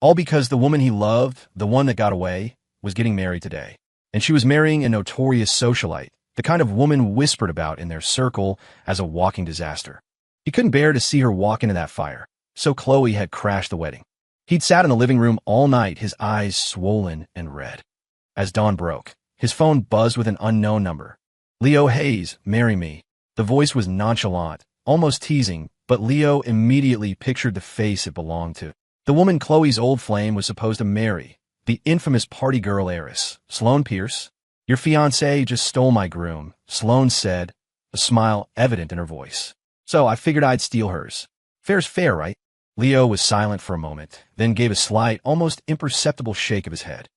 All because the woman he loved, the one that got away, was getting married today. And she was marrying a notorious socialite, the kind of woman whispered about in their circle as a walking disaster. He couldn't bear to see her walk into that fire, so Chloe had crashed the wedding. He'd sat in the living room all night, his eyes swollen and red. As dawn broke, his phone buzzed with an unknown number. Leo Hayes, marry me. The voice was nonchalant, almost teasing, but Leo immediately pictured the face it belonged to. The woman Chloe's old flame was supposed to marry, the infamous party girl heiress, Sloane Pierce. Your fiancé just stole my groom, Sloane said, a smile evident in her voice. So I figured I'd steal hers. Fair's fair, right? Leo was silent for a moment, then gave a slight, almost imperceptible shake of his head.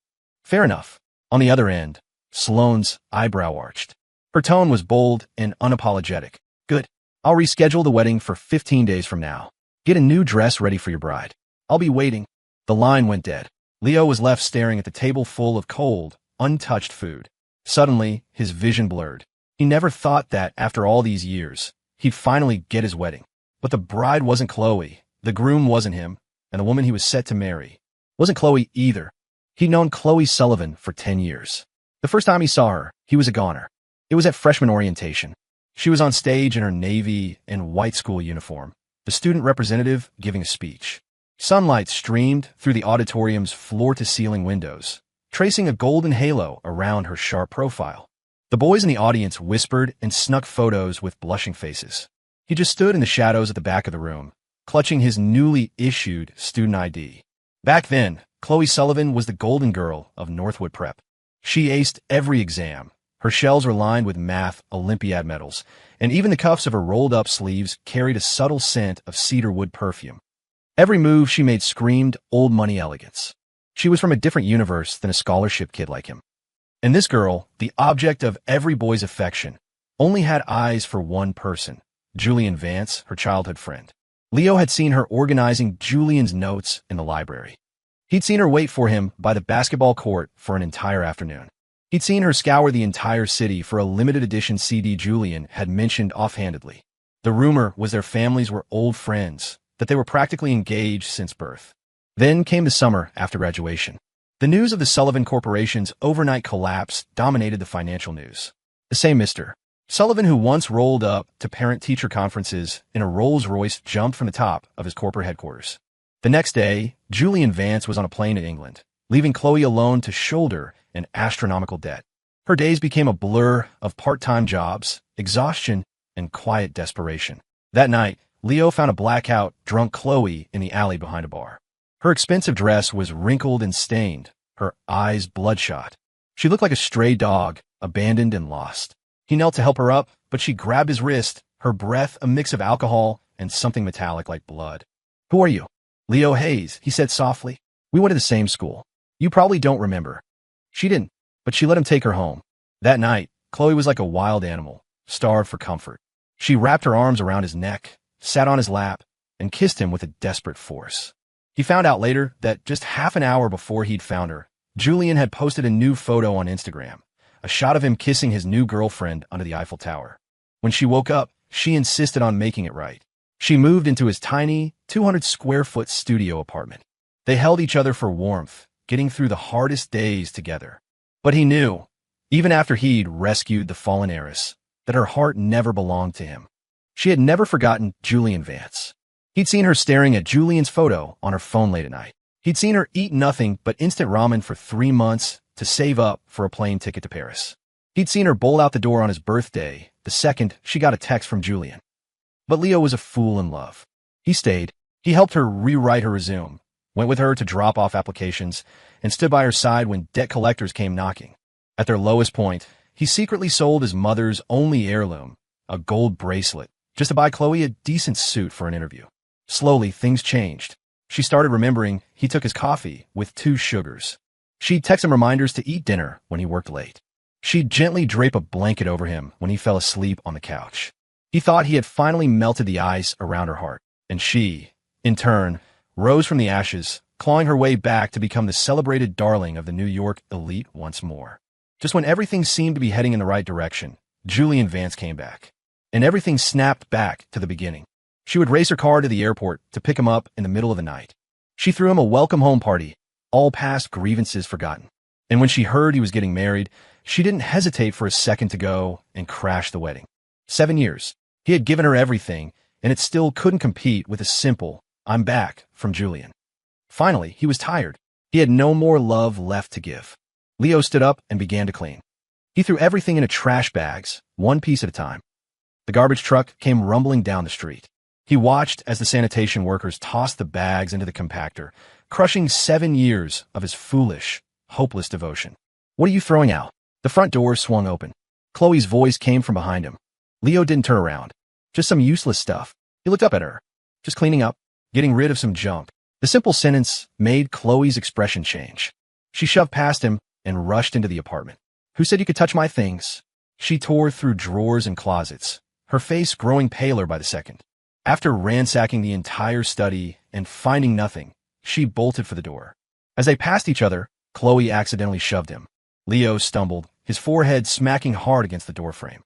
Fair enough. On the other end, Sloane's eyebrow arched. Her tone was bold and unapologetic. Good. I'll reschedule the wedding for 15 days from now. Get a new dress ready for your bride. I'll be waiting. The line went dead. Leo was left staring at the table full of cold, untouched food. Suddenly, his vision blurred. He never thought that, after all these years, he'd finally get his wedding. But the bride wasn't Chloe, the groom wasn't him, and the woman he was set to marry wasn't Chloe either. He'd known Chloe Sullivan for 10 years. The first time he saw her, he was a goner. It was at freshman orientation. She was on stage in her navy and white school uniform, the student representative giving a speech. Sunlight streamed through the auditorium's floor-to-ceiling windows, tracing a golden halo around her sharp profile. The boys in the audience whispered and snuck photos with blushing faces. He just stood in the shadows at the back of the room, clutching his newly issued student ID. Back then, Chloe Sullivan was the golden girl of Northwood Prep. She aced every exam. Her shells were lined with math Olympiad medals, and even the cuffs of her rolled-up sleeves carried a subtle scent of cedarwood perfume. Every move she made screamed old money elegance. She was from a different universe than a scholarship kid like him. And this girl, the object of every boy's affection, only had eyes for one person, Julian Vance, her childhood friend. Leo had seen her organizing Julian's notes in the library. He'd seen her wait for him by the basketball court for an entire afternoon. He'd seen her scour the entire city for a limited edition CD Julian had mentioned offhandedly. The rumor was their families were old friends, that they were practically engaged since birth. Then came the summer after graduation. The news of the Sullivan Corporation's overnight collapse dominated the financial news. The same Mr. Sullivan who once rolled up to parent-teacher conferences in a Rolls-Royce jumped from the top of his corporate headquarters. The next day, Julian Vance was on a plane to England, leaving Chloe alone to shoulder an astronomical debt. Her days became a blur of part-time jobs, exhaustion, and quiet desperation. That night, Leo found a blackout, drunk Chloe in the alley behind a bar. Her expensive dress was wrinkled and stained, her eyes bloodshot. She looked like a stray dog, abandoned and lost. He knelt to help her up, but she grabbed his wrist, her breath a mix of alcohol and something metallic like blood. Who are you? Leo Hayes, he said softly. We went to the same school. You probably don't remember. She didn't, but she let him take her home. That night, Chloe was like a wild animal, starved for comfort. She wrapped her arms around his neck, sat on his lap, and kissed him with a desperate force. He found out later that just half an hour before he'd found her, Julian had posted a new photo on Instagram, a shot of him kissing his new girlfriend under the Eiffel Tower. When she woke up, she insisted on making it right. She moved into his tiny, 200-square-foot studio apartment. They held each other for warmth, getting through the hardest days together. But he knew, even after he'd rescued the fallen heiress, that her heart never belonged to him. She had never forgotten Julian Vance. He'd seen her staring at Julian's photo on her phone late at night. He'd seen her eat nothing but instant ramen for 3 months to save up for a plane ticket to Paris. He'd seen her bolt out the door on his birthday, the second she got a text from Julian. But Leo was a fool in love. He stayed. He helped her rewrite her resume, went with her to drop off applications, and stood by her side when debt collectors came knocking. At their lowest point, he secretly sold his mother's only heirloom, a gold bracelet, just to buy Chloe a decent suit for an interview. Slowly, things changed. She started remembering he took his coffee with 2 sugars. She'd text him reminders to eat dinner when he worked late. She'd gently drape a blanket over him when he fell asleep on the couch. He thought he had finally melted the ice around her heart, and she, in turn, rose from the ashes, clawing her way back to become the celebrated darling of the New York elite once more. Just when everything seemed to be heading in the right direction, Julian Vance came back, and everything snapped back to the beginning. She would race her car to the airport to pick him up in the middle of the night. She threw him a welcome home party, all past grievances forgotten. And when she heard he was getting married, she didn't hesitate for a second to go and crash the wedding. 7 years. He had given her everything, and it still couldn't compete with a simple, "I'm back," from Julian. Finally, he was tired. He had no more love left to give. Leo stood up and began to clean. He threw everything into trash bags, one piece at a time. The garbage truck came rumbling down the street. He watched as the sanitation workers tossed the bags into the compactor, crushing 7 years of his foolish, hopeless devotion. "What are you throwing out?" The front door swung open. Chloe's voice came from behind him. Leo didn't turn around. "Just some useless stuff." He looked up at her. "Just cleaning up, getting rid of some junk." The simple sentence made Chloe's expression change. She shoved past him and rushed into the apartment. "Who said you could touch my things?" She tore through drawers and closets, her face growing paler by the second. After ransacking the entire study and finding nothing, she bolted for the door. As they passed each other, Chloe accidentally shoved him. Leo stumbled, his forehead smacking hard against the doorframe.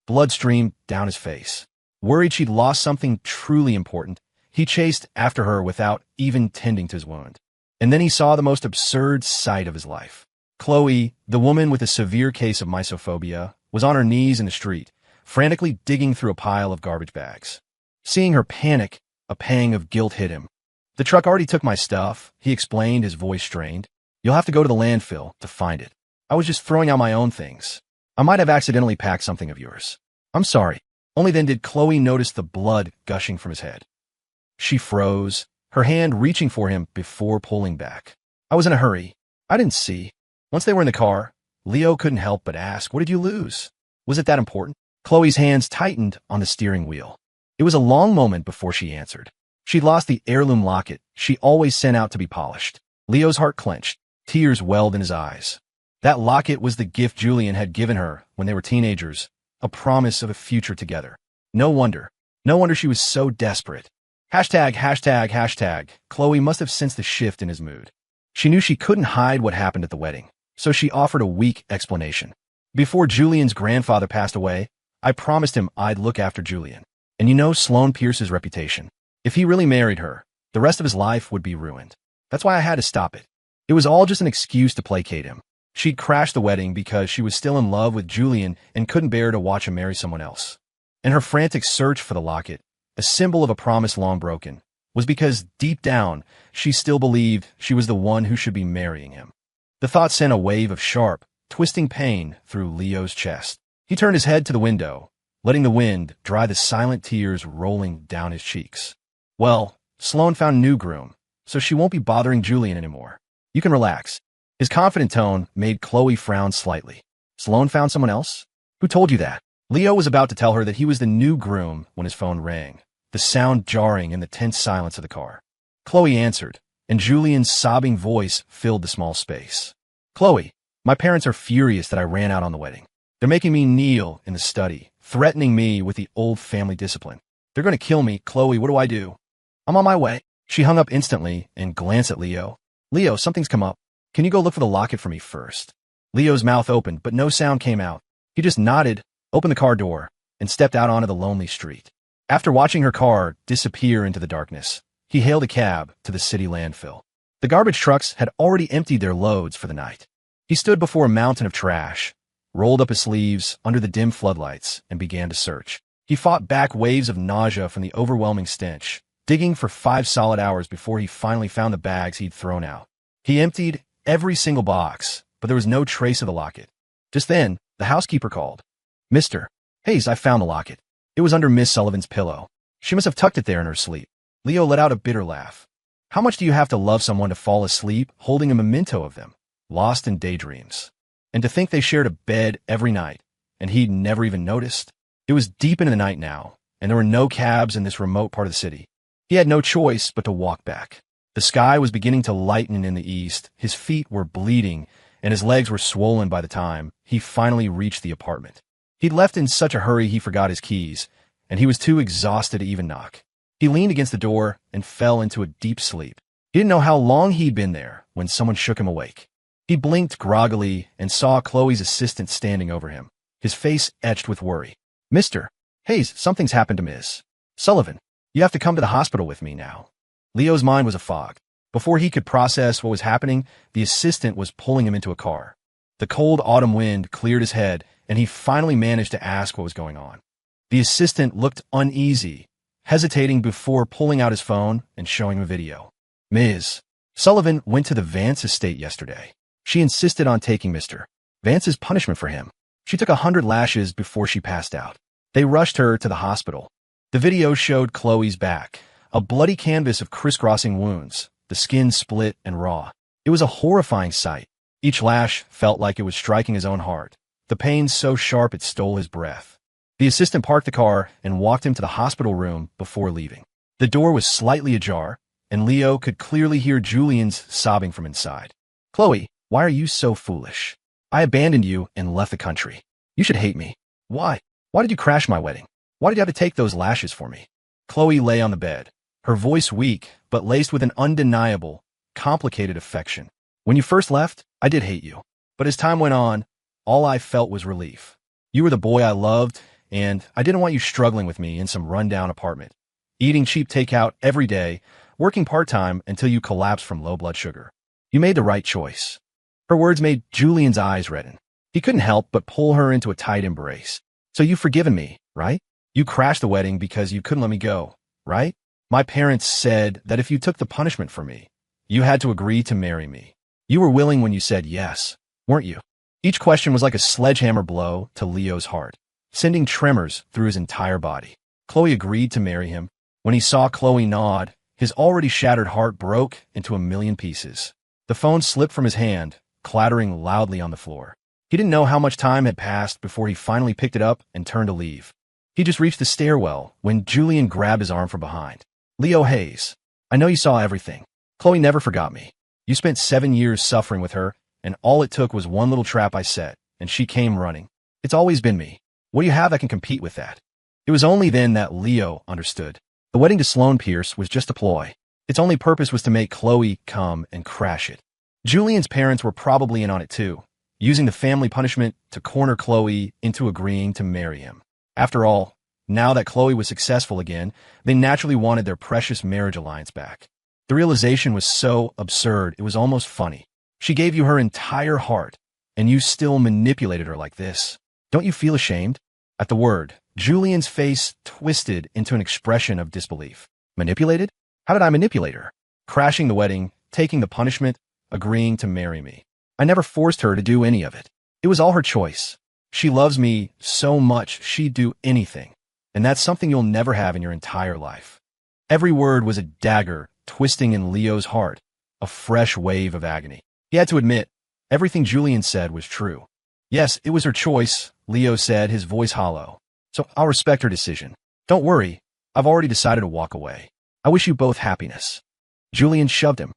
Blood streamed down his face. Worried she'd lost something truly important, he chased after her without even tending to his wound. And then he saw the most absurd sight of his life. Chloe, the woman with a severe case of mysophobia, was on her knees in the street, frantically digging through a pile of garbage bags. Seeing her panic, a pang of guilt hit him. "The truck already took my stuff," he explained, his voice strained. "You'll have to go to the landfill to find it. I was just throwing out my own things. I might have accidentally packed something of yours. I'm sorry." Only then did Chloe notice the blood gushing from his head. She froze, her hand reaching for him before pulling back. "I was in a hurry. I didn't see." Once they were in the car, Leo couldn't help but ask, "What did you lose? Was it that important?" Chloe's hands tightened on the steering wheel. It was a long moment before she answered. She'd lost the heirloom locket she always sent out to be polished. Leo's heart clenched. Tears welled in his eyes. That locket was the gift Julian had given her when they were teenagers, a promise of a future together. No wonder she was so desperate. ####. Chloe must have sensed the shift in his mood. She knew she couldn't hide what happened at the wedding, so she offered a weak explanation. "Before Julian's grandfather passed away, I promised him I'd look after Julian. And you know Sloane Pierce's reputation. If he really married her, the rest of his life would be ruined. That's why I had to stop it. It was all just an excuse to placate him. She'd crashed the wedding because she was still in love with Julian and couldn't bear to watch him marry someone else. And her frantic search for the locket, a symbol of a promise long broken, was because deep down, she still believed she was the one who should be marrying him." The thought sent a wave of sharp, twisting pain through Leo's chest. He turned his head to the window, letting the wind dry the silent tears rolling down his cheeks. "Well, Sloane found a new groom, so she won't be bothering Julian anymore. You can relax." His confident tone made Chloe frown slightly. "Sloane found someone else? Who told you that?" Leo was about to tell her that he was the new groom when his phone rang, the sound jarring in the tense silence of the car. Chloe answered, and Julian's sobbing voice filled the small space. "Chloe, my parents are furious that I ran out on the wedding. They're making me kneel in the study, threatening me with the old family discipline. They're going to kill me. Chloe, what do I do?" "I'm on my way." She hung up instantly and glanced at Leo. "Leo, something's come up. Can you go look for the locket for me first?" Leo's mouth opened, but no sound came out. He just nodded, opened the car door, and stepped out onto the lonely street. After watching her car disappear into the darkness, he hailed a cab to the city landfill. The garbage trucks had already emptied their loads for the night. He stood before a mountain of trash, rolled up his sleeves under the dim floodlights, and began to search. He fought back waves of nausea from the overwhelming stench, digging for 5 solid hours before he finally found the bags he'd thrown out. He emptied every single box, but there was no trace of the locket. Just then, the housekeeper called. "Mr. Hayes, I found the locket. It was under Miss Sullivan's pillow. She must have tucked it there in her sleep." Leo let out a bitter laugh. How much do you have to love someone to fall asleep holding a memento of them, lost in daydreams? And to think they shared a bed every night, and he'd never even noticed? It was deep into the night now, and there were no cabs in this remote part of the city. He had no choice but to walk back. The sky was beginning to lighten in the east, his feet were bleeding, and his legs were swollen by the time he finally reached the apartment. He'd left in such a hurry he forgot his keys, and he was too exhausted to even knock. He leaned against the door and fell into a deep sleep. He didn't know how long he'd been there when someone shook him awake. He blinked groggily and saw Chloe's assistant standing over him, his face etched with worry. "Mr. Hayes, something's happened to Miss Sullivan. You have to come to the hospital with me now." Leo's mind was a fog. Before he could process what was happening, the assistant was pulling him into a car. The cold autumn wind cleared his head, and he finally managed to ask what was going on. The assistant looked uneasy, hesitating before pulling out his phone and showing him a video. Ms. Sullivan went to the Vance estate yesterday. She insisted on taking Mr. Vance's punishment for him. She took 100 lashes before she passed out. They rushed her to the hospital. The video showed Chloe's back, a bloody canvas of crisscrossing wounds, the skin split and raw. It was a horrifying sight. Each lash felt like it was striking his own heart, the pain so sharp it stole his breath. The assistant parked the car and walked him to the hospital room before leaving. The door was slightly ajar, and Leo could clearly hear Julian's sobbing from inside. Chloe, why are you so foolish? I abandoned you and left the country. You should hate me. Why? Why did you crash my wedding? Why did you have to take those lashes for me? Chloe lay on the bed, her voice weak, but laced with an undeniable, complicated affection. When you first left, I did hate you. But as time went on, all I felt was relief. You were the boy I loved, and I didn't want you struggling with me in some rundown apartment, eating cheap takeout every day, working part-time until you collapsed from low blood sugar. You made the right choice. Her words made Julian's eyes redden. He couldn't help but pull her into a tight embrace. So you've forgiven me, right? You crashed the wedding because you couldn't let me go, right? My parents said that if you took the punishment for me, you had to agree to marry me. You were willing when you said yes, weren't you? Each question was like a sledgehammer blow to Leo's heart, sending tremors through his entire body. Chloe agreed to marry him. When he saw Chloe nod, his already shattered heart broke into a million pieces. The phone slipped from his hand, clattering loudly on the floor. He didn't know how much time had passed before he finally picked it up and turned to leave. He just reached the stairwell when Julian grabbed his arm from behind. Leo Hayes, I know you saw everything. Chloe never forgot me. You spent 7 years suffering with her, and all it took was one little trap I set, and she came running. It's always been me. What do you have that can compete with that? It was only then that Leo understood. The wedding to Sloane Pierce was just a ploy. Its only purpose was to make Chloe come and crash it. Julian's parents were probably in on it too, using the family punishment to corner Chloe into agreeing to marry him. After all, now that Chloe was successful again, they naturally wanted their precious marriage alliance back. The realization was so absurd, it was almost funny. She gave you her entire heart, and you still manipulated her like this. Don't you feel ashamed? At the word, Julian's face twisted into an expression of disbelief. Manipulated? How did I manipulate her? Crashing the wedding, taking the punishment, agreeing to marry me. I never forced her to do any of it. It was all her choice. She loves me so much she'd do anything, and that's something you'll never have in your entire life. Every word was a dagger twisting in Leo's heart, a fresh wave of agony. He had to admit, everything Julian said was true. Yes, it was her choice, Leo said, his voice hollow. So I'll respect her decision. Don't worry, I've already decided to walk away. I wish you both happiness. Julian shoved him.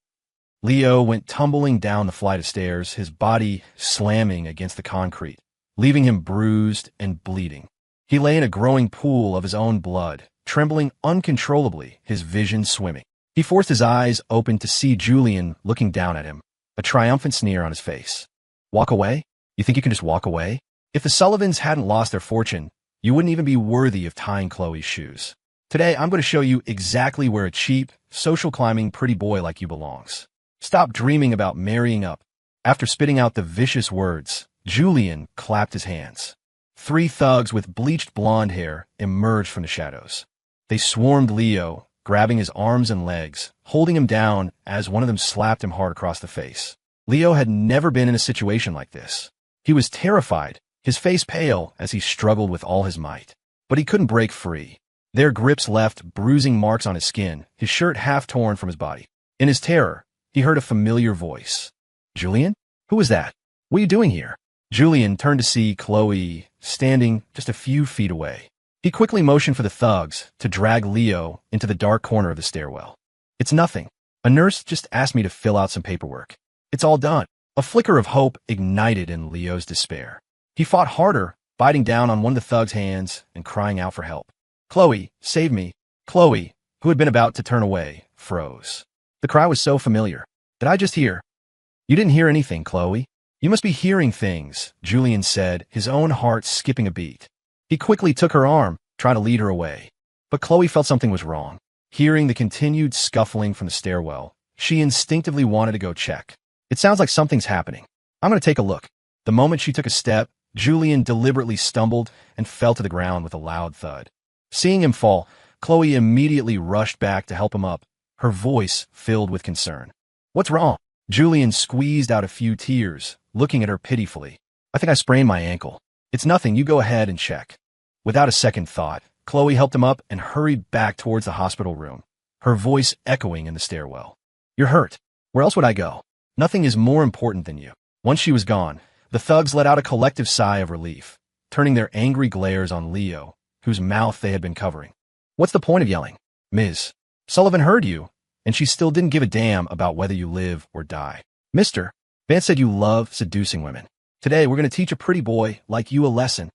Leo went tumbling down the flight of stairs, his body slamming against the concrete, leaving him bruised and bleeding. He lay in a growing pool of his own blood, trembling uncontrollably, his vision swimming. He forced his eyes open to see Julian looking down at him, a triumphant sneer on his face. Walk away? You think you can just walk away? If the Sullivans hadn't lost their fortune, you wouldn't even be worthy of tying Chloe's shoes. Today, I'm going to show you exactly where a cheap, social climbing pretty boy like you belongs. Stop dreaming about marrying up. After spitting out the vicious words, Julian clapped his hands. 3 thugs with bleached blonde hair emerged from the shadows. They swarmed Leo, grabbing his arms and legs, holding him down as one of them slapped him hard across the face. Leo had never been in a situation like this. He was terrified, his face pale as he struggled with all his might. But he couldn't break free. Their grips left bruising marks on his skin, his shirt half torn from his body. In his terror, he heard a familiar voice. Julian? Who was that? What are you doing here? Julian turned to see Chloe standing just a few feet away. He quickly motioned for the thugs to drag Leo into the dark corner of the stairwell. It's nothing. A nurse just asked me to fill out some paperwork. It's all done. A flicker of hope ignited in Leo's despair. He fought harder, biting down on one of the thugs' hands and crying out for help. Chloe, save me. Chloe, who had been about to turn away, froze. The cry was so familiar. Did I just hear? You didn't hear anything, Chloe. You must be hearing things, Julian said, his own heart skipping a beat. He quickly took her arm, trying to lead her away. But Chloe felt something was wrong. Hearing the continued scuffling from the stairwell, She instinctively wanted to go check. It sounds like something's happening. I'm going to take a look. The moment she took a step, Julian deliberately stumbled and fell to the ground with a loud thud. Seeing him fall, Chloe immediately rushed back to help him up, her voice filled with concern. What's wrong? Julian squeezed out a few tears, looking at her pitifully. I think I sprained my ankle. It's nothing, you go ahead and check. Without a second thought, Chloe helped him up and hurried back towards the hospital room, her voice echoing in the stairwell. You're hurt. Where else would I go? Nothing is more important than you. Once she was gone, the thugs let out a collective sigh of relief, turning their angry glares on Leo, whose mouth they had been covering. What's the point of yelling? Ms. Sullivan heard you, and she still didn't give a damn about whether you live or die. Mister, Vance said you love seducing women. Today we're going to teach a pretty boy like you a lesson.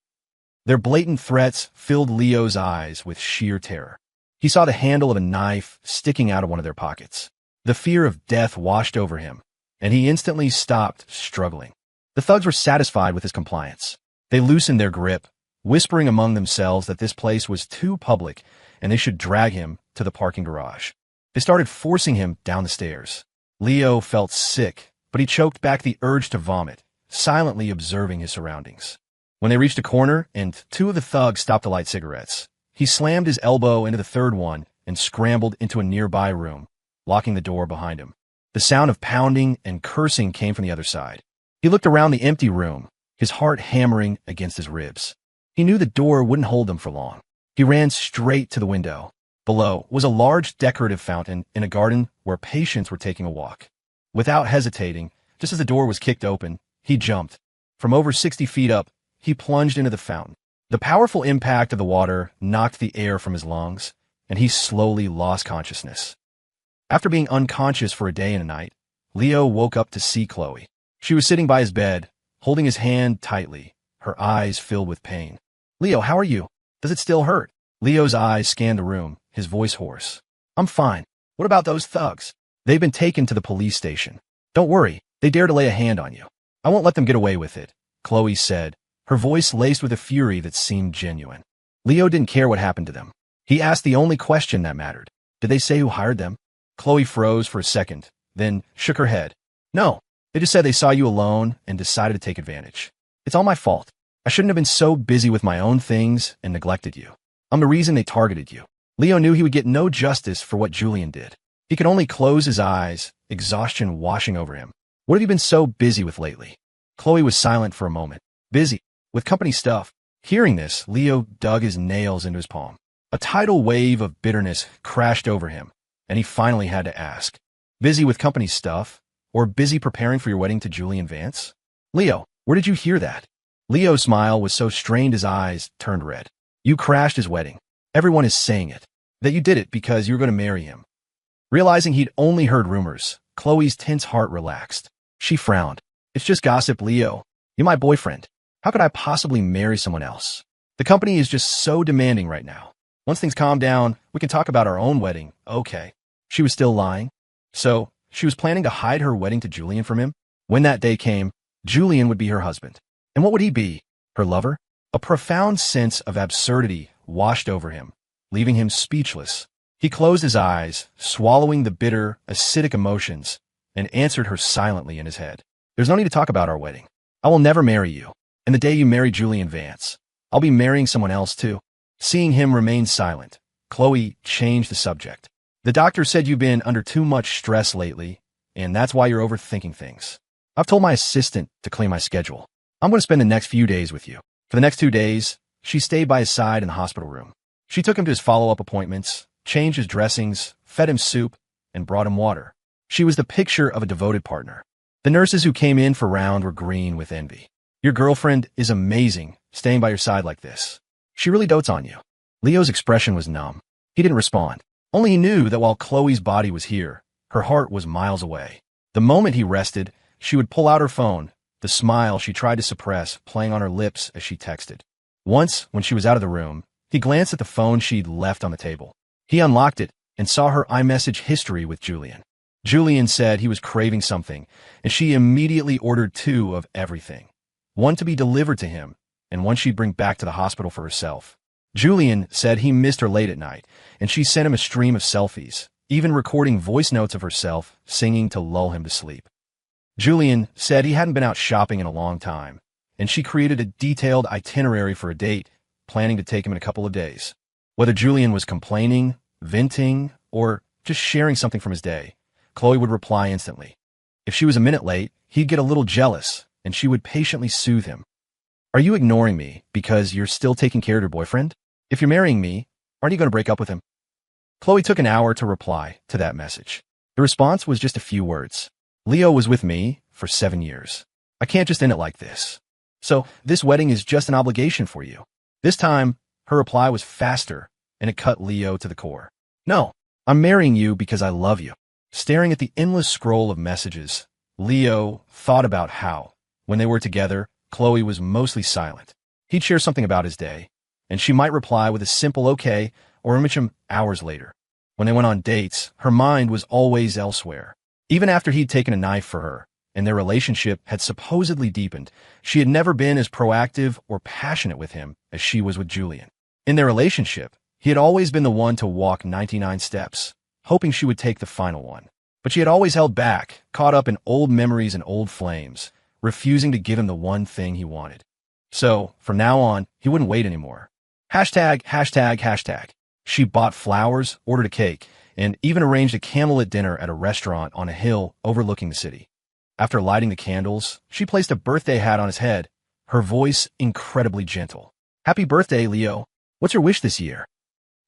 Their blatant threats filled Leo's eyes with sheer terror. He saw the handle of a knife sticking out of one of their pockets. The fear of death washed over him, and he instantly stopped struggling. The thugs were satisfied with his compliance. They loosened their grip, whispering among themselves that this place was too public and they should drag him to the parking garage. They started forcing him down the stairs. Leo felt sick, but he choked back the urge to vomit, silently observing his surroundings. When they reached a corner and two of the thugs stopped to light cigarettes, he slammed his elbow into the third one and scrambled into a nearby room, locking the door behind him. The sound of pounding and cursing came from the other side. He looked around the empty room, his heart hammering against his ribs. He knew the door wouldn't hold them for long. He ran straight to the window. Below was a large decorative fountain in a garden where patients were taking a walk. Without hesitating, just as the door was kicked open, he jumped. From over 60 feet up, he plunged into the fountain. The powerful impact of the water knocked the air from his lungs, and he slowly lost consciousness. After being unconscious for a day and a night, Leo woke up to see Chloe. She was sitting by his bed, holding his hand tightly, her eyes filled with pain. Leo, how are you? Does it still hurt? Leo's eyes scanned the room, his voice hoarse. I'm fine. What about those thugs? They've been taken to the police station. Don't worry, they dare to lay a hand on you. I won't let them get away with it, Chloe said, her voice laced with a fury that seemed genuine. Leo didn't care what happened to them. He asked the only question that mattered. Did they say who hired them? Chloe froze for a second, then shook her head. No, they just said they saw you alone and decided to take advantage. It's all my fault. I shouldn't have been so busy with my own things and neglected you. I'm the reason they targeted you. Leo knew he would get no justice for what Julian did. He could only close his eyes, exhaustion washing over him. What have you been so busy with lately? Chloe was silent for a moment. Busy. With company stuff. Hearing this, Leo dug his nails into his palm. A tidal wave of bitterness crashed over him, and he finally had to ask, busy with company stuff, or busy preparing for your wedding to Julian Vance? Leo, where did you hear that? Leo's smile was so strained his eyes turned red. You crashed his wedding. Everyone is saying it. That you did it because you were going to marry him. Realizing he'd only heard rumors, Chloe's tense heart relaxed. She frowned. It's just gossip, Leo. You're my boyfriend. How could I possibly marry someone else? The company is just so demanding right now. Once things calm down, we can talk about our own wedding. Okay. She was still lying. So, she was planning to hide her wedding to Julian from him? When that day came, Julian would be her husband. And what would he be? Her lover? A profound sense of absurdity washed over him, leaving him speechless. He closed his eyes, swallowing the bitter, acidic emotions, and answered her silently in his head. There's no need to talk about our wedding. I will never marry you. And the day you marry Julian Vance, I'll be marrying someone else too. Seeing him remain silent, Chloe changed the subject. The doctor said you've been under too much stress lately, and that's why you're overthinking things. I've told my assistant to clean my schedule. I'm going to spend the next few days with you. For the next 2 days, she stayed by his side in the hospital room. She took him to his follow-up appointments, changed his dressings, fed him soup, and brought him water. She was the picture of a devoted partner. The nurses who came in for round were green with envy. Your girlfriend is amazing, staying by your side like this. She really dotes on you. Leo's expression was numb. He didn't respond. Only he knew that while Chloe's body was here, her heart was miles away. The moment he rested, she would pull out her phone, the smile she tried to suppress playing on her lips as she texted. Once, when she was out of the room, he glanced at the phone she'd left on the table. He unlocked it and saw her iMessage history with Julian. Julian said he was craving something, and she immediately ordered 2 of everything. One to be delivered to him, and one she'd bring back to the hospital for herself. Julian said he missed her late at night, and she sent him a stream of selfies, even recording voice notes of herself singing to lull him to sleep. Julian said he hadn't been out shopping in a long time, and she created a detailed itinerary for a date, planning to take him in a couple of days. Whether Julian was complaining, venting, or just sharing something from his day, Chloe would reply instantly. If she was a minute late, he'd get a little jealous, and she would patiently soothe him. Are you ignoring me because you're still taking care of your boyfriend? If you're marrying me, aren't you going to break up with him? Chloe took an hour to reply to that message. The response was just a few words. Leo was with me for 7 years. I can't just end it like this. So this wedding is just an obligation for you. This time, her reply was faster, and it cut Leo to the core. No, I'm marrying you because I love you. Staring at the endless scroll of messages, Leo thought about how, when they were together, Chloe was mostly silent. He'd share something about his day, and she might reply with a simple okay or image him hours later. When they went on dates, her mind was always elsewhere. Even after he'd taken a knife for her, and their relationship had supposedly deepened, she had never been as proactive or passionate with him as she was with Julian. In their relationship, he had always been the one to walk 99 steps, hoping she would take the final one. But she had always held back, caught up in old memories and old flames, refusing to give him the one thing he wanted. So, from now on, he wouldn't wait anymore. ####. She bought flowers, ordered a cake, and even arranged a candlelit dinner at a restaurant on a hill overlooking the city. After lighting the candles, she placed a birthday hat on his head, her voice incredibly gentle. Happy birthday, Leo. What's your wish this year?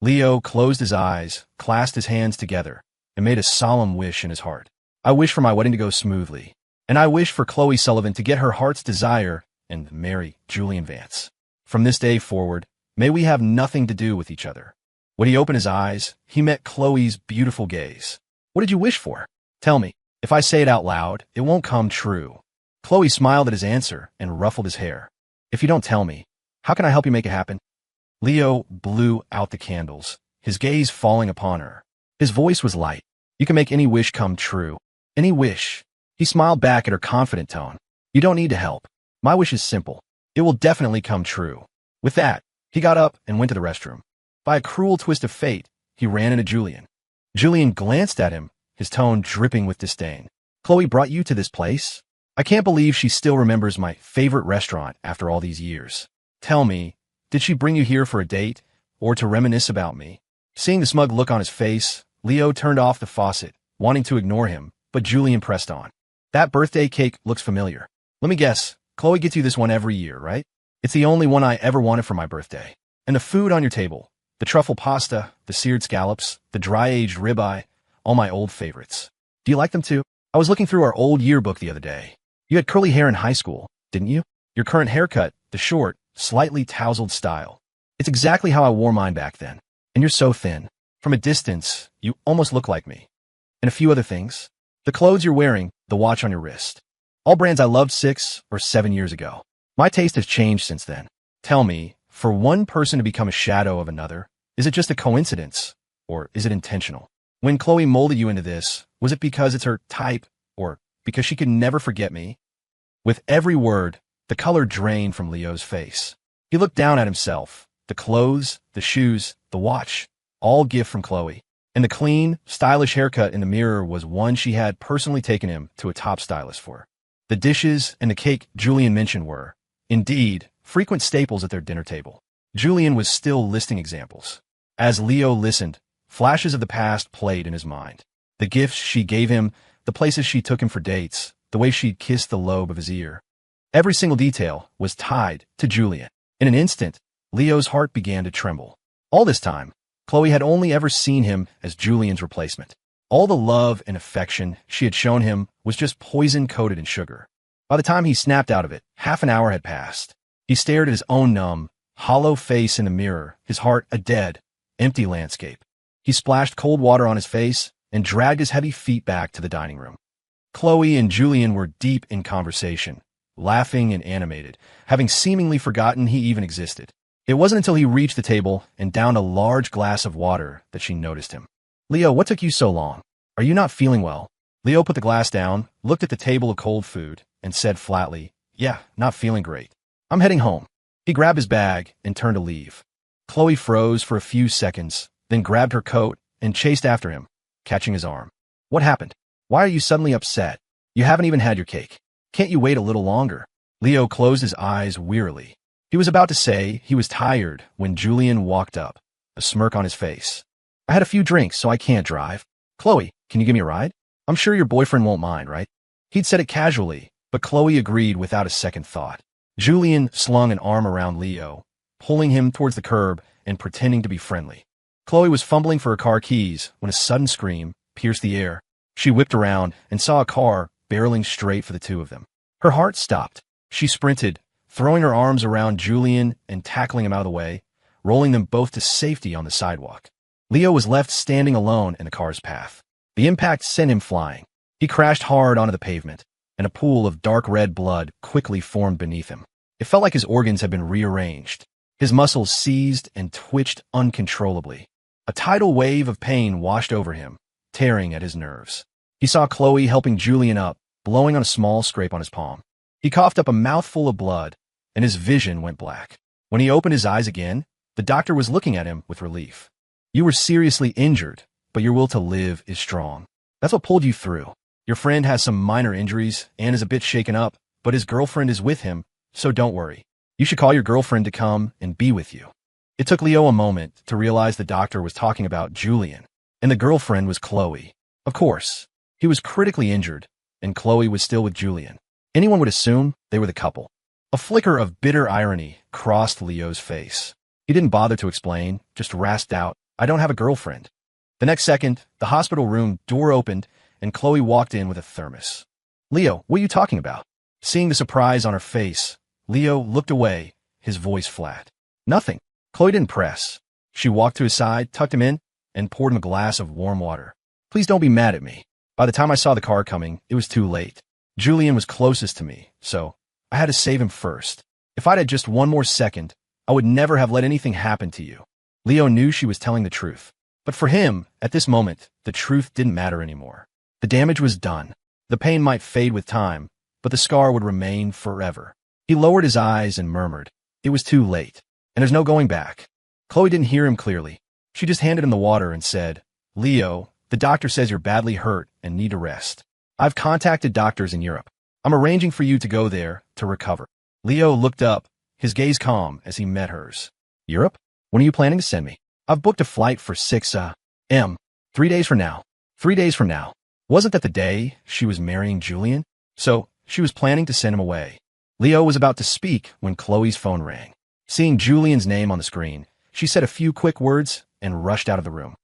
Leo closed his eyes, clasped his hands together, and made a solemn wish in his heart. I wish for my wedding to go smoothly, and I wish for Chloe Sullivan to get her heart's desire and marry Julian Vance. From this day forward, may we have nothing to do with each other. When he opened his eyes, he met Chloe's beautiful gaze. What did you wish for? Tell me. If I say it out loud, it won't come true. Chloe smiled at his answer and ruffled his hair. If you don't tell me, how can I help you make it happen? Leo blew out the candles, his gaze falling upon her. His voice was light. You can make any wish come true. Any wish. He smiled back at her confident tone. You don't need to help. My wish is simple. It will definitely come true. With that, he got up and went to the restroom. By a cruel twist of fate, he ran into Julian. Julian glanced at him, his tone dripping with disdain. Chloe brought you to this place? I can't believe she still remembers my favorite restaurant after all these years. Tell me, did she bring you here for a date or to reminisce about me? Seeing the smug look on his face, Leo turned off the faucet, wanting to ignore him, but Julian pressed on. That birthday cake looks familiar. Let me guess, Chloe gets you this one every year, right? It's the only one I ever wanted for my birthday. And the food on your table, the truffle pasta, the seared scallops, the dry-aged ribeye, all my old favorites. Do you like them too? I was looking through our old yearbook the other day. You had curly hair in high school, didn't you? Your current haircut, the short, slightly tousled style. It's exactly how I wore mine back then. And you're so thin. From a distance, you almost look like me. And a few other things. The clothes you're wearing, the watch on your wrist. All brands I loved 6 or 7 years ago. My taste has changed since then. Tell me, for one person to become a shadow of another, is it just a coincidence, or is it intentional? When Chloe molded you into this, was it because it's her type, or because she could never forget me? With every word, the color drained from Leo's face. He looked down at himself. The clothes, the shoes, the watch, all gift from Chloe. And the clean, stylish haircut in the mirror was one she had personally taken him to a top stylist for. The dishes and the cake Julian mentioned were, indeed, frequent staples at their dinner table. Julian was still listing examples. As Leo listened, flashes of the past played in his mind. The gifts she gave him, the places she took him for dates, the way she'd kissed the lobe of his ear. Every single detail was tied to Julian. In an instant, Leo's heart began to tremble. All this time, Chloe had only ever seen him as Julian's replacement. All the love and affection she had shown him was just poison coated in sugar. By the time he snapped out of it, half an hour had passed. He stared at his own numb, hollow face in the mirror, his heart a dead, empty landscape. He splashed cold water on his face and dragged his heavy feet back to the dining room. Chloe and Julian were deep in conversation, laughing and animated, having seemingly forgotten he even existed. It wasn't until he reached the table and downed a large glass of water that she noticed him. Leo, what took you so long? Are you not feeling well? Leo put the glass down, looked at the table of cold food, and said flatly, Yeah, not feeling great. I'm heading home. He grabbed his bag and turned to leave. Chloe froze for a few seconds, then grabbed her coat and chased after him. catching his arm. What happened? Why are you suddenly upset? You haven't even had your cake. Can't you wait a little longer? Leo closed his eyes wearily. He was about to say he was tired when Julian walked up, a smirk on his face. I had a few drinks, so I can't drive. Chloe, can you give me a ride? I'm sure your boyfriend won't mind, right? He'd said it casually, but Chloe agreed without a second thought. Julian slung an arm around Leo, pulling him towards the curb and pretending to be friendly. Chloe was fumbling for her car keys when a sudden scream pierced the air. She whipped around and saw a car barreling straight for the two of them. Her heart stopped. She sprinted, throwing her arms around Julian and tackling him out of the way, rolling them both to safety on the sidewalk. Leo was left standing alone in the car's path. The impact sent him flying. He crashed hard onto the pavement, and a pool of dark red blood quickly formed beneath him. It felt like his organs had been rearranged. His muscles seized and twitched uncontrollably. A tidal wave of pain washed over him, tearing at his nerves. He saw Chloe helping Julian up, blowing on a small scrape on his palm. He coughed up a mouthful of blood, and his vision went black. When he opened his eyes again, the doctor was looking at him with relief. You were seriously injured, but your will to live is strong. That's what pulled you through. Your friend has some minor injuries and is a bit shaken up, but his girlfriend is with him, so don't worry. You should call your girlfriend to come and be with you. It took Leo a moment to realize the doctor was talking about Julian, and the girlfriend was Chloe. Of course, he was critically injured, and Chloe was still with Julian. Anyone would assume they were the couple. A flicker of bitter irony crossed Leo's face. He didn't bother to explain, just rasped out, I don't have a girlfriend. The next second, the hospital room door opened, and Chloe walked in with a thermos. Leo, what are you talking about? Seeing the surprise on her face, Leo looked away, his voice flat. Nothing. Chloe didn't press. She walked to his side, tucked him in, and poured him a glass of warm water. Please don't be mad at me. By the time I saw the car coming, it was too late. Julian was closest to me, so I had to save him first. If I'd had just one more second, I would never have let anything happen to you. Leo knew she was telling the truth. But for him, at this moment, the truth didn't matter anymore. The damage was done. The pain might fade with time, but the scar would remain forever. He lowered his eyes and murmured, it was too late, and there's no going back. Chloe didn't hear him clearly. She just handed him the water and said, Leo, the doctor says you're badly hurt and need to rest. I've contacted doctors in Europe. I'm arranging for you to go there to recover. Leo looked up, his gaze calm as he met hers. Europe? When are you planning to send me? I've booked a flight for 6 m. 3 days from now. 3 days from now. Wasn't that the day she was marrying Julian? So she was planning to send him away. Leo was about to speak when Chloe's phone rang. Seeing Julian's name on the screen, she said a few quick words and rushed out of the room.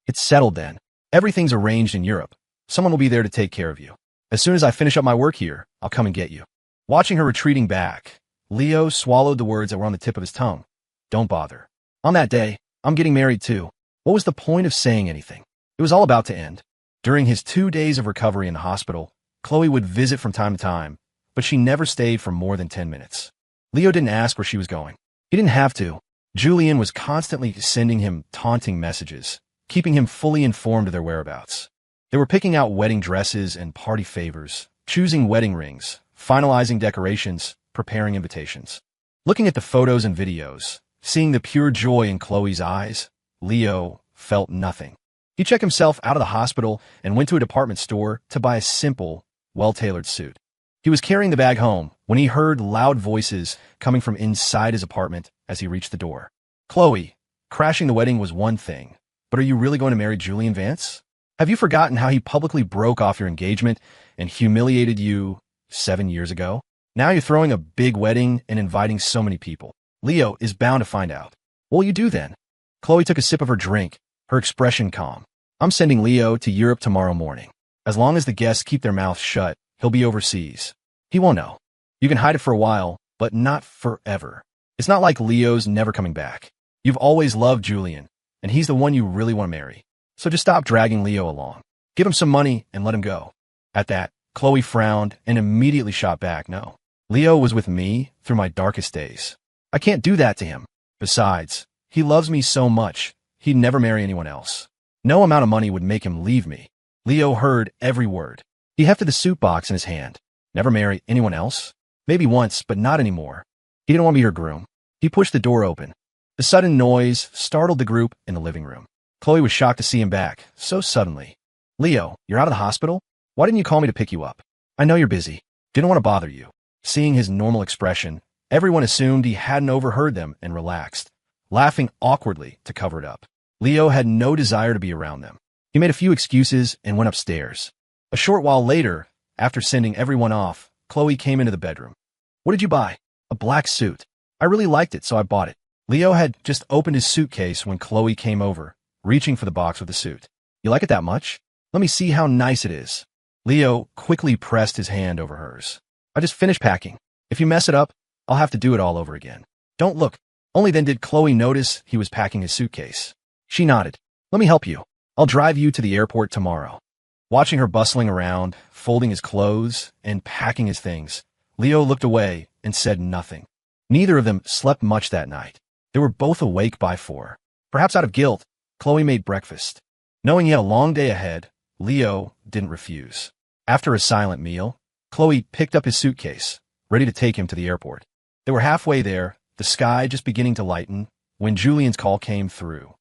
It's settled then. Everything's arranged in Europe. Someone will be there to take care of you. As soon as I finish up my work here, I'll come and get you. Watching her retreating back, Leo swallowed the words that were on the tip of his tongue. Don't bother. On that day, I'm getting married too. What was the point of saying anything? It was all about to end. During his 2 days of recovery in the hospital, Chloe would visit from time to time, but she never stayed for more than 10 minutes. Leo didn't ask where she was going. He didn't have to. Julian was constantly sending him taunting messages, keeping him fully informed of their whereabouts. They were picking out wedding dresses and party favors, choosing wedding rings, finalizing decorations, preparing invitations. Looking at the photos and videos, seeing the pure joy in Chloe's eyes, Leo felt nothing. He checked himself out of the hospital and went to a department store to buy a simple, well-tailored suit. He was carrying the bag home when he heard loud voices coming from inside his apartment as he reached the door. Chloe, crashing the wedding was one thing, but are you really going to marry Julian Vance? Have you forgotten how he publicly broke off your engagement and humiliated you 7 years ago? Now you're throwing a big wedding and inviting so many people. Leo is bound to find out. What will you do then? Chloe took a sip of her drink, her expression calm. I'm sending Leo to Europe tomorrow morning. As long as the guests keep their mouths shut, he'll be overseas. He won't know. You can hide it for a while, but not forever. It's not like Leo's never coming back. You've always loved Julian, and he's the one you really want to marry. So just stop dragging Leo along. Give him some money and let him go. At that, Chloe frowned and immediately shot back. No. Leo was with me through my darkest days. I can't do that to him. Besides, he loves me so much, he'd never marry anyone else. No amount of money would make him leave me. Leo heard every word. He hefted the suit box in his hand. Never marry anyone else? Maybe once, but not anymore. He didn't want to be her groom. He pushed the door open. The sudden noise startled the group in the living room. Chloe was shocked to see him back so suddenly. Leo, you're out of the hospital? Why didn't you call me to pick you up? I know you're busy. Didn't want to bother you. Seeing his normal expression, everyone assumed he hadn't overheard them and relaxed, laughing awkwardly to cover it up. Leo had no desire to be around them. He made a few excuses and went upstairs. A short while later, after sending everyone off, Chloe came into the bedroom. What did you buy? A black suit. I really liked it, so I bought it. Leo had just opened his suitcase when Chloe came over, reaching for the box with the suit. You like it that much? Let me see how nice it is. Leo quickly pressed his hand over hers. I just finished packing. If you mess it up, I'll have to do it all over again. Don't look. Only then did Chloe notice he was packing his suitcase. She nodded. Let me help you. I'll drive you to the airport tomorrow. Watching her bustling around, folding his clothes, and packing his things, Leo looked away and said nothing. Neither of them slept much that night. They were both awake by 4. Perhaps out of guilt, Chloe made breakfast. Knowing he had a long day ahead, Leo didn't refuse. After a silent meal, Chloe picked up his suitcase, ready to take him to the airport. They were halfway there, the sky just beginning to lighten, when Julian's call came through.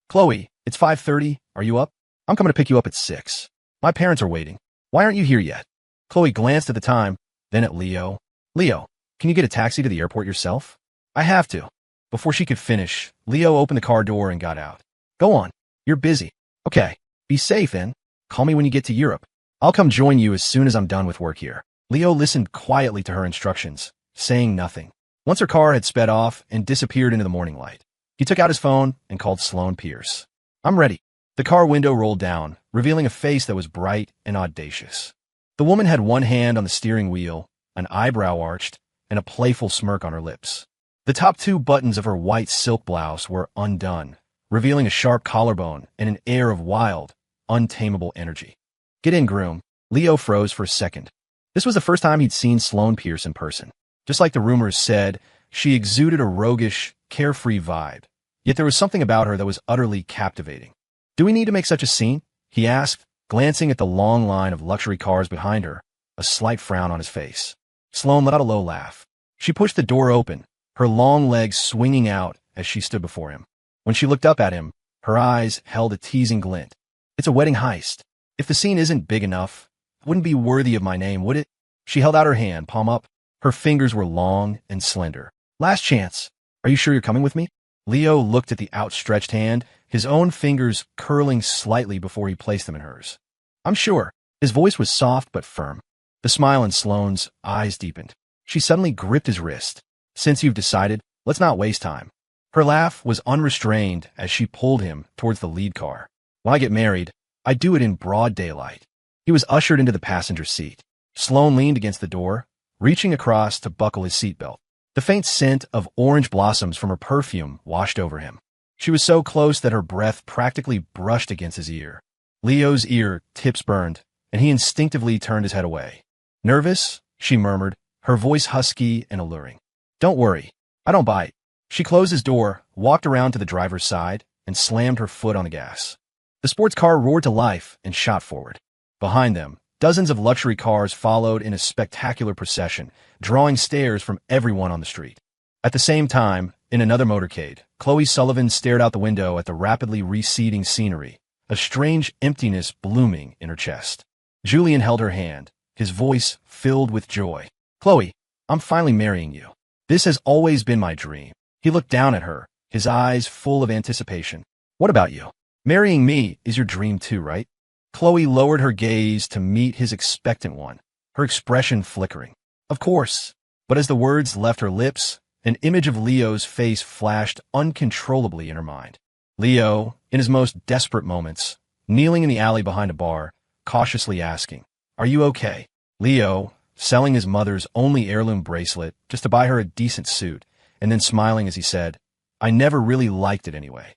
Chloe, it's 5:30. Are you up? I'm coming to pick you up at 6. My parents are waiting. Why aren't you here yet? Chloe glanced at the time, then at Leo. Leo, can you get a taxi to the airport yourself? I have to. Before she could finish, Leo opened the car door and got out. Go on. You're busy. Okay. Be safe, then. Call me when you get to Europe. I'll come join you as soon as I'm done with work here. Leo listened quietly to her instructions, saying nothing. Once her car had sped off and disappeared into the morning light, he took out his phone and called Sloane Pierce. I'm ready. The car window rolled down, revealing a face that was bright and audacious. The woman had one hand on the steering wheel, an eyebrow arched, and a playful smirk on her lips. The top 2 buttons of her white silk blouse were undone, revealing a sharp collarbone and an air of wild, untamable energy. Get in, groom. Leo froze for a second. This was the first time he'd seen Sloane Pierce in person. Just like the rumors said, she exuded a roguish, carefree vibe. Yet there was something about her that was utterly captivating. Do we need to make such a scene? He asked, glancing at the long line of luxury cars behind her, a slight frown on his face. Sloane let out a low laugh. She pushed the door open, her long legs swinging out as she stood before him. When she looked up at him, her eyes held a teasing glint. It's a wedding heist. If the scene isn't big enough, it wouldn't be worthy of my name, would it? She held out her hand, palm up. Her fingers were long and slender. Last chance. Are you sure you're coming with me? Leo looked at the outstretched hand, his own fingers curling slightly before he placed them in hers. I'm sure. His voice was soft but firm. The smile in Sloane's eyes deepened. She suddenly gripped his wrist. Since you've decided, let's not waste time. Her laugh was unrestrained as she pulled him towards the lead car. When I get married, I do it in broad daylight. He was ushered into the passenger seat. Sloane leaned against the door, reaching across to buckle his seatbelt. The faint scent of orange blossoms from her perfume washed over him. She was so close that her breath practically brushed against his ear. Leo's ear tips burned, and he instinctively turned his head away. Nervous? She murmured, her voice husky and alluring. Don't worry. I don't bite. She closed his door, walked around to the driver's side, and slammed her foot on the gas. The sports car roared to life and shot forward. Behind them, dozens of luxury cars followed in a spectacular procession, drawing stares from everyone on the street. At the same time, in another motorcade, Chloe Sullivan stared out the window at the rapidly receding scenery, a strange emptiness blooming in her chest. Julian held her hand, his voice filled with joy. Chloe, I'm finally marrying you. This has always been my dream. He looked down at her, his eyes full of anticipation. What about you? Marrying me is your dream too, right? Chloe lowered her gaze to meet his expectant one, her expression flickering. Of course. But as the words left her lips, an image of Leo's face flashed uncontrollably in her mind. Leo, in his most desperate moments, kneeling in the alley behind a bar, cautiously asking, Are you okay? Leo, selling his mother's only heirloom bracelet just to buy her a decent suit, and then smiling as he said, I never really liked it anyway.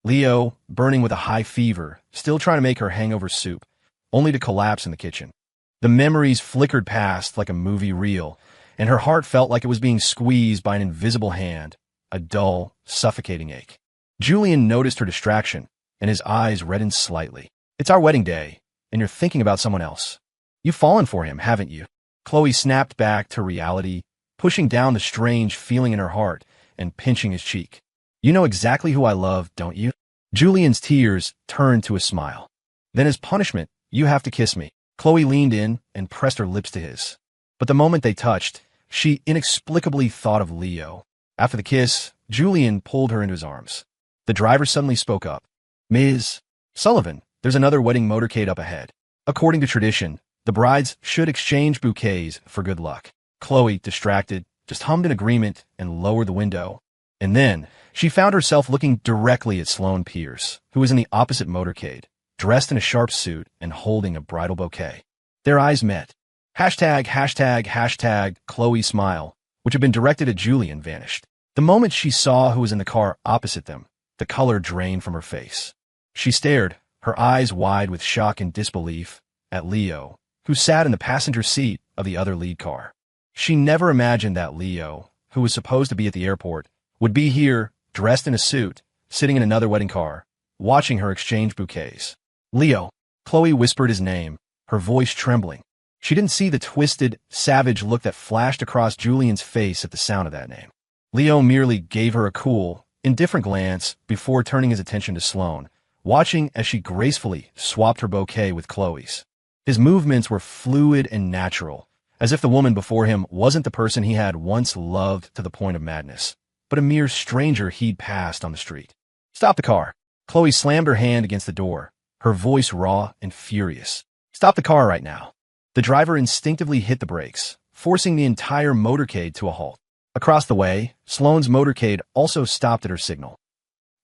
Leo, burning with a high fever, still trying to make her hangover soup, only to collapse in the kitchen. The memories flickered past like a movie reel, and her heart felt like it was being squeezed by an invisible hand, a dull, suffocating ache. Julian noticed her distraction, and his eyes reddened slightly. It's our wedding day, and you're thinking about someone else. You've fallen for him, haven't you? Chloe snapped back to reality, pushing down the strange feeling in her heart and pinching his cheek. You know exactly who I love, don't you? Julian's tears turned to a smile. Then as punishment, you have to kiss me. Chloe leaned in and pressed her lips to his. But the moment they touched, she inexplicably thought of Leo. After the kiss, Julian pulled her into his arms. The driver suddenly spoke up. Ms. Sullivan, there's another wedding motorcade up ahead. According to tradition, the brides should exchange bouquets for good luck. Chloe, distracted, just hummed an agreement and lowered the window. And then, she found herself looking directly at Sloane Pierce, who was in the opposite motorcade, dressed in a sharp suit and holding a bridal bouquet. Their eyes met. Hashtag, Chloe's smile, which had been directed at Julian, vanished. The moment she saw who was in the car opposite them, the color drained from her face. She stared, her eyes wide with shock and disbelief, at Leo, who sat in the passenger seat of the other lead car. She never imagined that Leo, who was supposed to be at the airport, would be here, dressed in a suit, sitting in another wedding car, watching her exchange bouquets. Leo. Chloe whispered his name, her voice trembling. She didn't see the twisted, savage look that flashed across Julian's face at the sound of that name. Leo merely gave her a cool, indifferent glance before turning his attention to Sloane, watching as she gracefully swapped her bouquet with Chloe's. His movements were fluid and natural, as if the woman before him wasn't the person he had once loved to the point of madness, but a mere stranger he'd passed on the street. Stop the car. Chloe slammed her hand against the door, her voice raw and furious. Stop the car right now. The driver instinctively hit the brakes, forcing the entire motorcade to a halt. Across the way, Sloane's motorcade also stopped at her signal.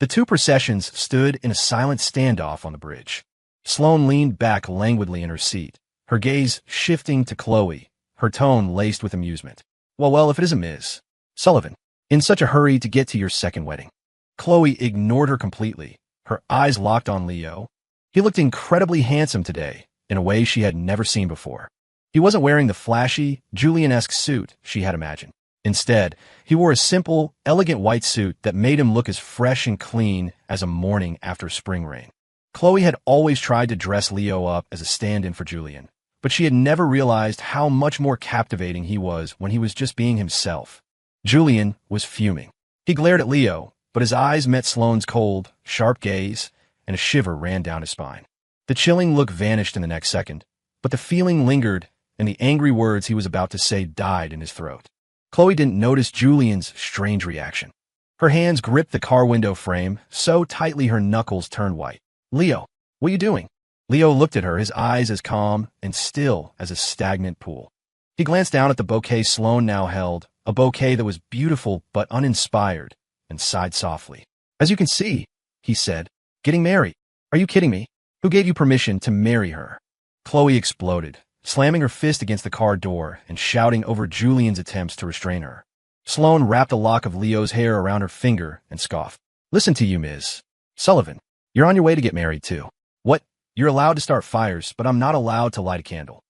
The two processions stood in a silent standoff on the bridge. Sloane leaned back languidly in her seat, her gaze shifting to Chloe, her tone laced with amusement. Well, if it isn't Ms. Sullivan, in such a hurry to get to your second wedding. Chloe ignored her completely, her eyes locked on Leo. He looked incredibly handsome today, in a way she had never seen before. He wasn't wearing the flashy, Julian-esque suit she had imagined. Instead, he wore a simple, elegant white suit that made him look as fresh and clean as a morning after spring rain. Chloe had always tried to dress Leo up as a stand-in for Julian, but she had never realized how much more captivating he was when he was just being himself. Julian was fuming. He glared at Leo, but his eyes met Sloane's cold, sharp gaze, and a shiver ran down his spine. The chilling look vanished in the next second, but the feeling lingered, and the angry words he was about to say died in his throat. Chloe didn't notice Julian's strange reaction. Her hands gripped the car window frame so tightly her knuckles turned white. Leo, what are you doing? Leo looked at her, his eyes as calm and still as a stagnant pool. He glanced down at the bouquet Sloane now held, a bouquet that was beautiful but uninspired, and sighed softly. As you can see, he said, getting married. Are you kidding me? Who gave you permission to marry her? Chloe exploded, slamming her fist against the car door and shouting over Julian's attempts to restrain her. Sloane wrapped a lock of Leo's hair around her finger and scoffed. Listen to you, Ms. Sullivan. You're on your way to get married, too. What? You're allowed to start fires, but I'm not allowed to light a candle.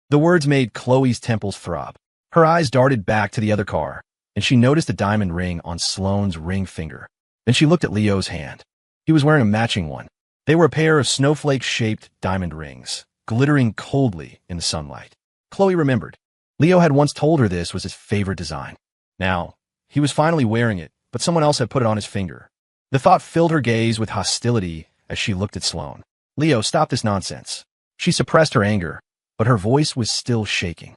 The words made Chloe's temples throb. Her eyes darted back to the other car, and she noticed a diamond ring on Sloane's ring finger. Then she looked at Leo's hand. He was wearing a matching one. They were a pair of snowflake-shaped diamond rings, glittering coldly in the sunlight. Chloe remembered. Leo had once told her this was his favorite design. Now, he was finally wearing it, but someone else had put it on his finger. The thought filled her gaze with hostility as she looked at Sloane. Leo, stop this nonsense. She suppressed her anger, but her voice was still shaking.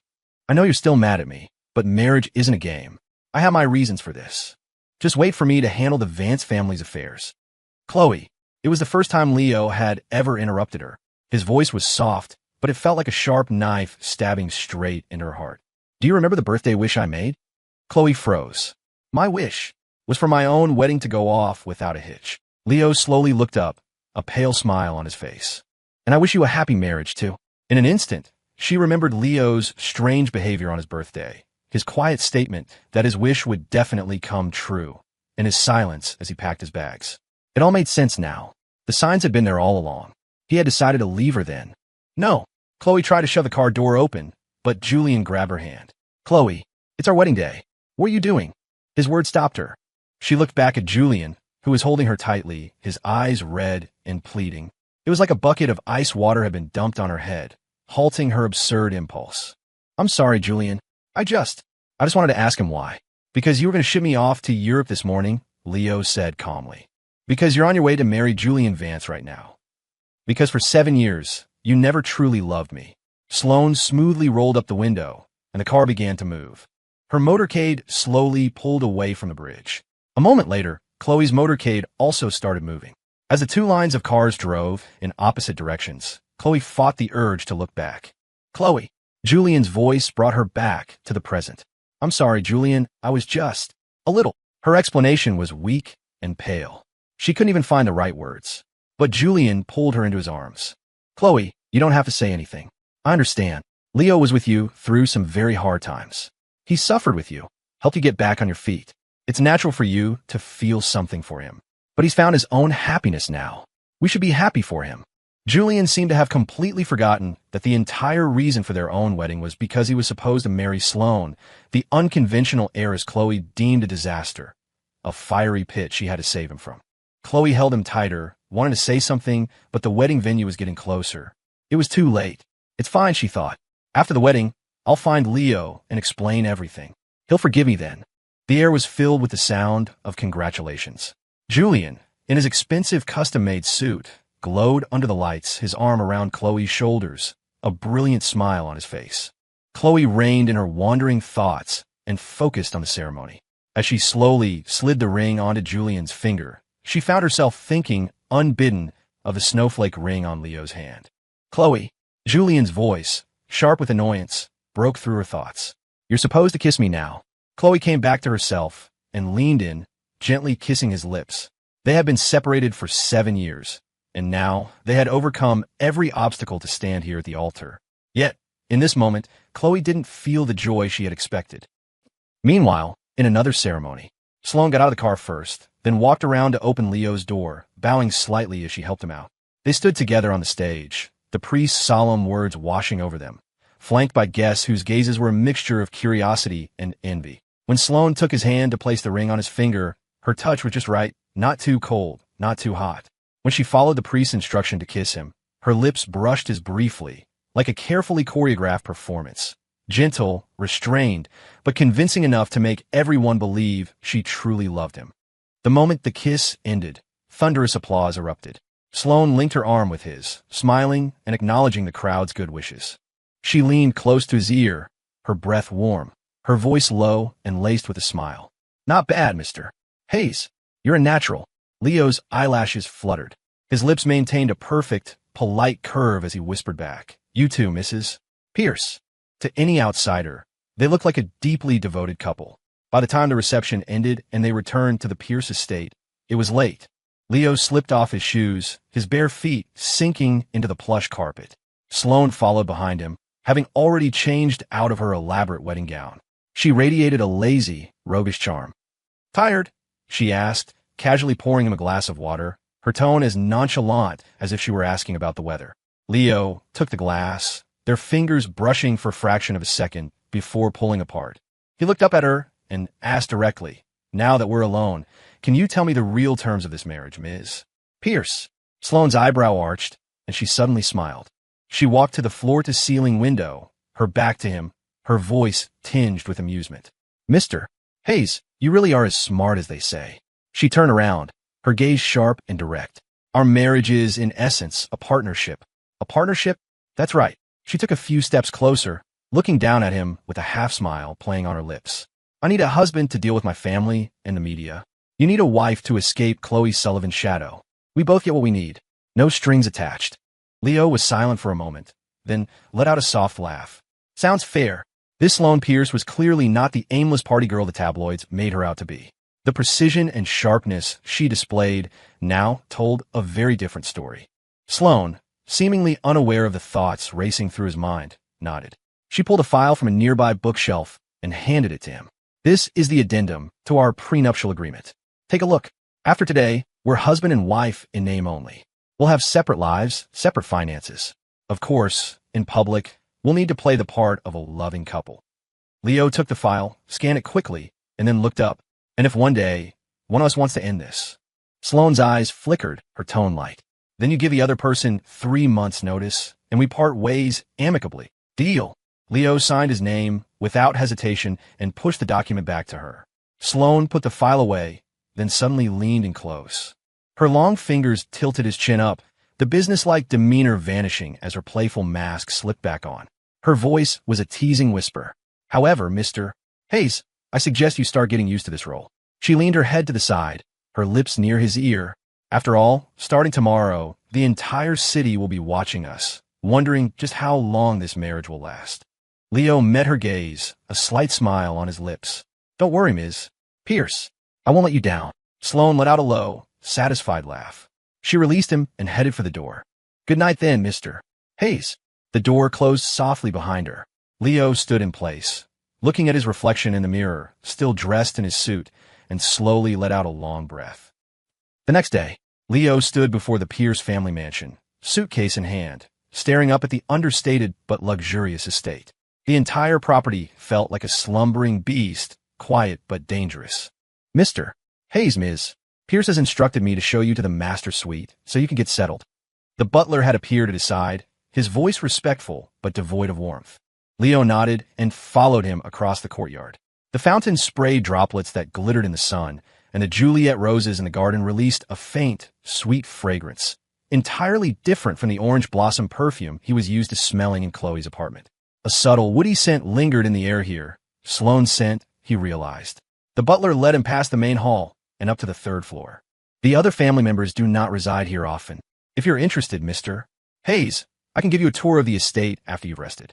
I know you're still mad at me, but marriage isn't a game. I have my reasons for this. Just wait for me to handle the Vance family's affairs. Chloe, it was the first time Leo had ever interrupted her. His voice was soft, but it felt like a sharp knife stabbing straight into her heart. Do you remember the birthday wish I made? Chloe froze. My wish was for my own wedding to go off without a hitch. Leo slowly looked up, a pale smile on his face. And I wish you a happy marriage, too. In an instant, she remembered Leo's strange behavior on his birthday, his quiet statement that his wish would definitely come true, and his silence as he packed his bags. It all made sense now. The signs had been there all along. He had decided to leave her then. No. Chloe tried to shove the car door open, but Julian grabbed her hand. Chloe, it's our wedding day. What are you doing? His words stopped her. She looked back at Julian, who was holding her tightly, his eyes red and pleading. It was like a bucket of ice water had been dumped on her head, halting her absurd impulse. I'm sorry, Julian. I just wanted to ask him why. Because you were going to ship me off to Europe this morning, Leo said calmly. Because you're on your way to marry Julian Vance right now. Because for 7 years, you never truly loved me. Sloane smoothly rolled up the window, and the car began to move. Her motorcade slowly pulled away from the bridge. A moment later, Chloe's motorcade also started moving. As the two lines of cars drove in opposite directions, Chloe fought the urge to look back. Chloe. Julian's voice brought her back to the present. I'm sorry, Julian, I was just a little. Her explanation was weak and pale. She couldn't even find the right words. But Julian pulled her into his arms. Chloe, you don't have to say anything. I understand. Leo was with you through some very hard times. He suffered with you, helped you get back on your feet. It's natural for you to feel something for him. But he's found his own happiness now. We should be happy for him. Julian seemed to have completely forgotten that the entire reason for their own wedding was because he was supposed to marry Sloane, the unconventional heiress Chloe deemed a disaster, a fiery pit she had to save him from. Chloe held him tighter, wanted to say something, but the wedding venue was getting closer. It was too late. It's fine, she thought. After the wedding, I'll find Leo and explain everything. He'll forgive me then. The air was filled with the sound of congratulations. Julian, in his expensive custom-made suit, glowed under the lights, his arm around Chloe's shoulders, a brilliant smile on his face. Chloe reined in her wandering thoughts and focused on the ceremony. As she slowly slid the ring onto Julian's finger, she found herself thinking, unbidden, of the snowflake ring on Leo's hand. Chloe, Julian's voice, sharp with annoyance, broke through her thoughts. You're supposed to kiss me now. Chloe came back to herself and leaned in, gently kissing his lips. They had been separated for 7 years, and now they had overcome every obstacle to stand here at the altar. Yet, in this moment, Chloe didn't feel the joy she had expected. Meanwhile, in another ceremony, Sloane got out of the car first, then walked around to open Leo's door, bowing slightly as she helped him out. They stood together on the stage, the priest's solemn words washing over them, flanked by guests whose gazes were a mixture of curiosity and envy. When Sloane took his hand to place the ring on his finger, her touch was just right, not too cold, not too hot. When she followed the priest's instruction to kiss him, her lips brushed as briefly, like a carefully choreographed performance. Gentle, restrained, but convincing enough to make everyone believe she truly loved him. The moment the kiss ended, thunderous applause erupted. Sloane linked her arm with his, smiling and acknowledging the crowd's good wishes. She leaned close to his ear, her breath warm, her voice low and laced with a smile. Not bad, Mr. Hayes. You're a natural. Leo's eyelashes fluttered. His lips maintained a perfect, polite curve as he whispered back. You too, Mrs. Pierce. To any outsider, they looked like a deeply devoted couple. By the time the reception ended and they returned to the Pierce estate, it was late. Leo slipped off his shoes, his bare feet sinking into the plush carpet. Sloane followed behind him, having already changed out of her elaborate wedding gown. She radiated a lazy, roguish charm. Tired? She asked, casually pouring him a glass of water, her tone as nonchalant as if she were asking about the weather. Leo took the glass, their fingers brushing for a fraction of a second before pulling apart. He looked up at her and asked directly, now that we're alone, can you tell me the real terms of this marriage, Ms. Pierce? Sloane's eyebrow arched, and she suddenly smiled. She walked to the floor-to-ceiling window, her back to him, her voice tinged with amusement. Mr. Hayes, you really are as smart as they say. She turned around, her gaze sharp and direct. Our marriage is, in essence, a partnership. A partnership? That's right. She took a few steps closer, looking down at him with a half-smile playing on her lips. I need a husband to deal with my family and the media. You need a wife to escape Chloe Sullivan's shadow. We both get what we need. No strings attached. Leo was silent for a moment, then let out a soft laugh. Sounds fair. This Sloane Pierce was clearly not the aimless party girl the tabloids made her out to be. The precision and sharpness she displayed now told a very different story. Sloane, seemingly unaware of the thoughts racing through his mind, nodded. She pulled a file from a nearby bookshelf and handed it to him. This is the addendum to our prenuptial agreement. Take a look. After today, we're husband and wife in name only. We'll have separate lives, separate finances. Of course, in public, we'll need to play the part of a loving couple. Leo took the file, scanned it quickly, and then looked up. And if one day, one of us wants to end this? Sloane's eyes flickered, her tone light. Then you give the other person 3 months' notice, and we part ways amicably. Deal. Leo signed his name without hesitation and pushed the document back to her. Sloane put the file away, then suddenly leaned in close. Her long fingers tilted his chin up, the businesslike demeanor vanishing as her playful mask slipped back on. Her voice was a teasing whisper. However, Mr. Hayes, I suggest you start getting used to this role. She leaned her head to the side, her lips near his ear. After all, starting tomorrow, the entire city will be watching us, wondering just how long this marriage will last. Leo met her gaze, a slight smile on his lips. Don't worry, Ms. Pierce. I won't let you down. Sloane let out a low, satisfied laugh. She released him and headed for the door. Good night then, Mr. Hayes. The door closed softly behind her. Leo stood in place, looking at his reflection in the mirror, still dressed in his suit, and slowly let out a long breath. The next day, Leo stood before the Pierce family mansion, suitcase in hand, staring up at the understated but luxurious estate. The entire property felt like a slumbering beast, quiet but dangerous. Mr. Hayes, Ms. Pierce has instructed me to show you to the master suite so you can get settled. The butler had appeared at his side, his voice respectful but devoid of warmth. Leo nodded and followed him across the courtyard. The fountain sprayed droplets that glittered in the sun, and the Juliet roses in the garden released a faint, sweet fragrance, entirely different from the orange blossom perfume he was used to smelling in Chloe's apartment. A subtle, woody scent lingered in the air here. Sloane's scent, he realized. The butler led him past the main hall and up to the third floor. The other family members do not reside here often. If you're interested, Mr. Hayes, I can give you a tour of the estate after you've rested.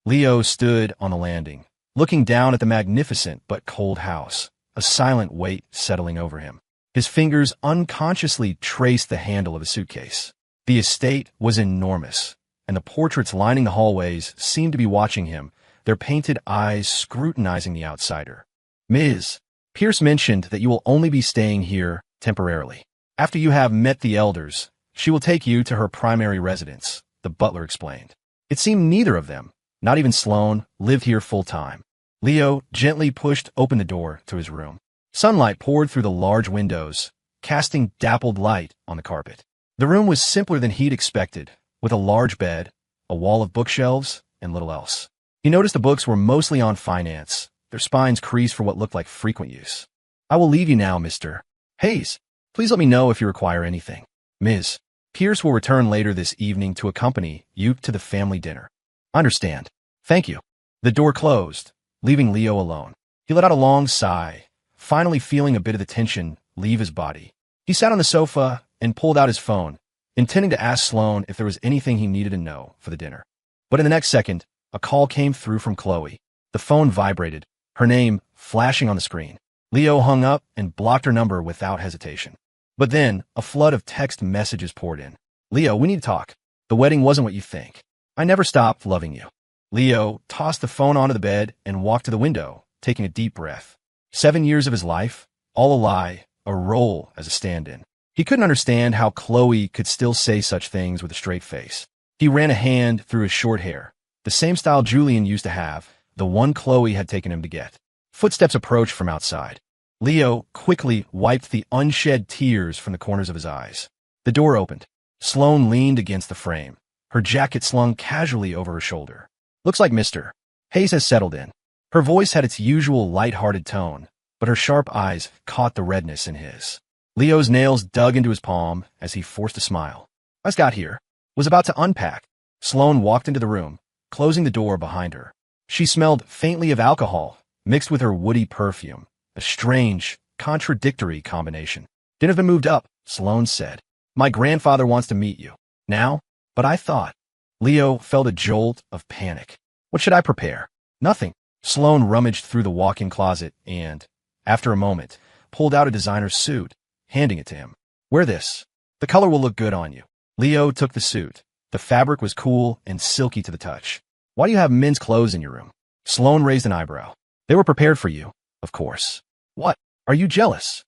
Leo stood on the landing, looking down at the magnificent but cold house, a silent weight settling over him. His fingers unconsciously traced the handle of a suitcase. The estate was enormous, and the portraits lining the hallways seemed to be watching him, their painted eyes scrutinizing the outsider. Ms. Pierce mentioned that you will only be staying here temporarily. After you have met the elders, she will take you to her primary residence, the butler explained. It seemed neither of them, not even Sloane, lived here full-time. Leo gently pushed open the door to his room. Sunlight poured through the large windows, casting dappled light on the carpet. The room was simpler than he'd expected, with a large bed, a wall of bookshelves, and little else. He noticed the books were mostly on finance, their spines creased for what looked like frequent use. I will leave you now, Mr. Hayes. Please let me know if you require anything. Ms. Pierce will return later this evening to accompany you to the family dinner. Understand. Thank you. The door closed, leaving Leo alone. He let out a long sigh, finally feeling a bit of the tension leave his body. He sat on the sofa and pulled out his phone, intending to ask Sloane if there was anything he needed to know for the dinner. But in the next second, a call came through from Chloe. The phone vibrated, her name flashing on the screen. Leo hung up and blocked her number without hesitation. But then, a flood of text messages poured in. Leo, we need to talk. The wedding wasn't what you think. I never stopped loving you. Leo tossed the phone onto the bed and walked to the window, taking a deep breath. 7 years of his life, all a lie, a role as a stand-in. He couldn't understand how Chloe could still say such things with a straight face. He ran a hand through his short hair, the same style Julian used to have, the one Chloe had taken him to get. Footsteps approached from outside. Leo quickly wiped the unshed tears from the corners of his eyes. The door opened. Sloane leaned against the frame, her jacket slung casually over her shoulder. Looks like Mr. Hayes has settled in. Her voice had its usual light-hearted tone, but her sharp eyes caught the redness in his. Leo's nails dug into his palm as he forced a smile. I just got here. Was about to unpack. Sloane walked into the room, closing the door behind her. She smelled faintly of alcohol, mixed with her woody perfume. A strange, contradictory combination. Dinner's been moved up, Sloane said. My grandfather wants to meet you. Now? But I thought. Leo felt a jolt of panic. What should I prepare? Nothing. Sloane rummaged through the walk-in closet and, after a moment, pulled out a designer suit, handing it to him. Wear this. The color will look good on you. Leo took the suit. The fabric was cool and silky to the touch. Why do you have men's clothes in your room? Sloane raised an eyebrow. They were prepared for you, of course. What? Are you jealous?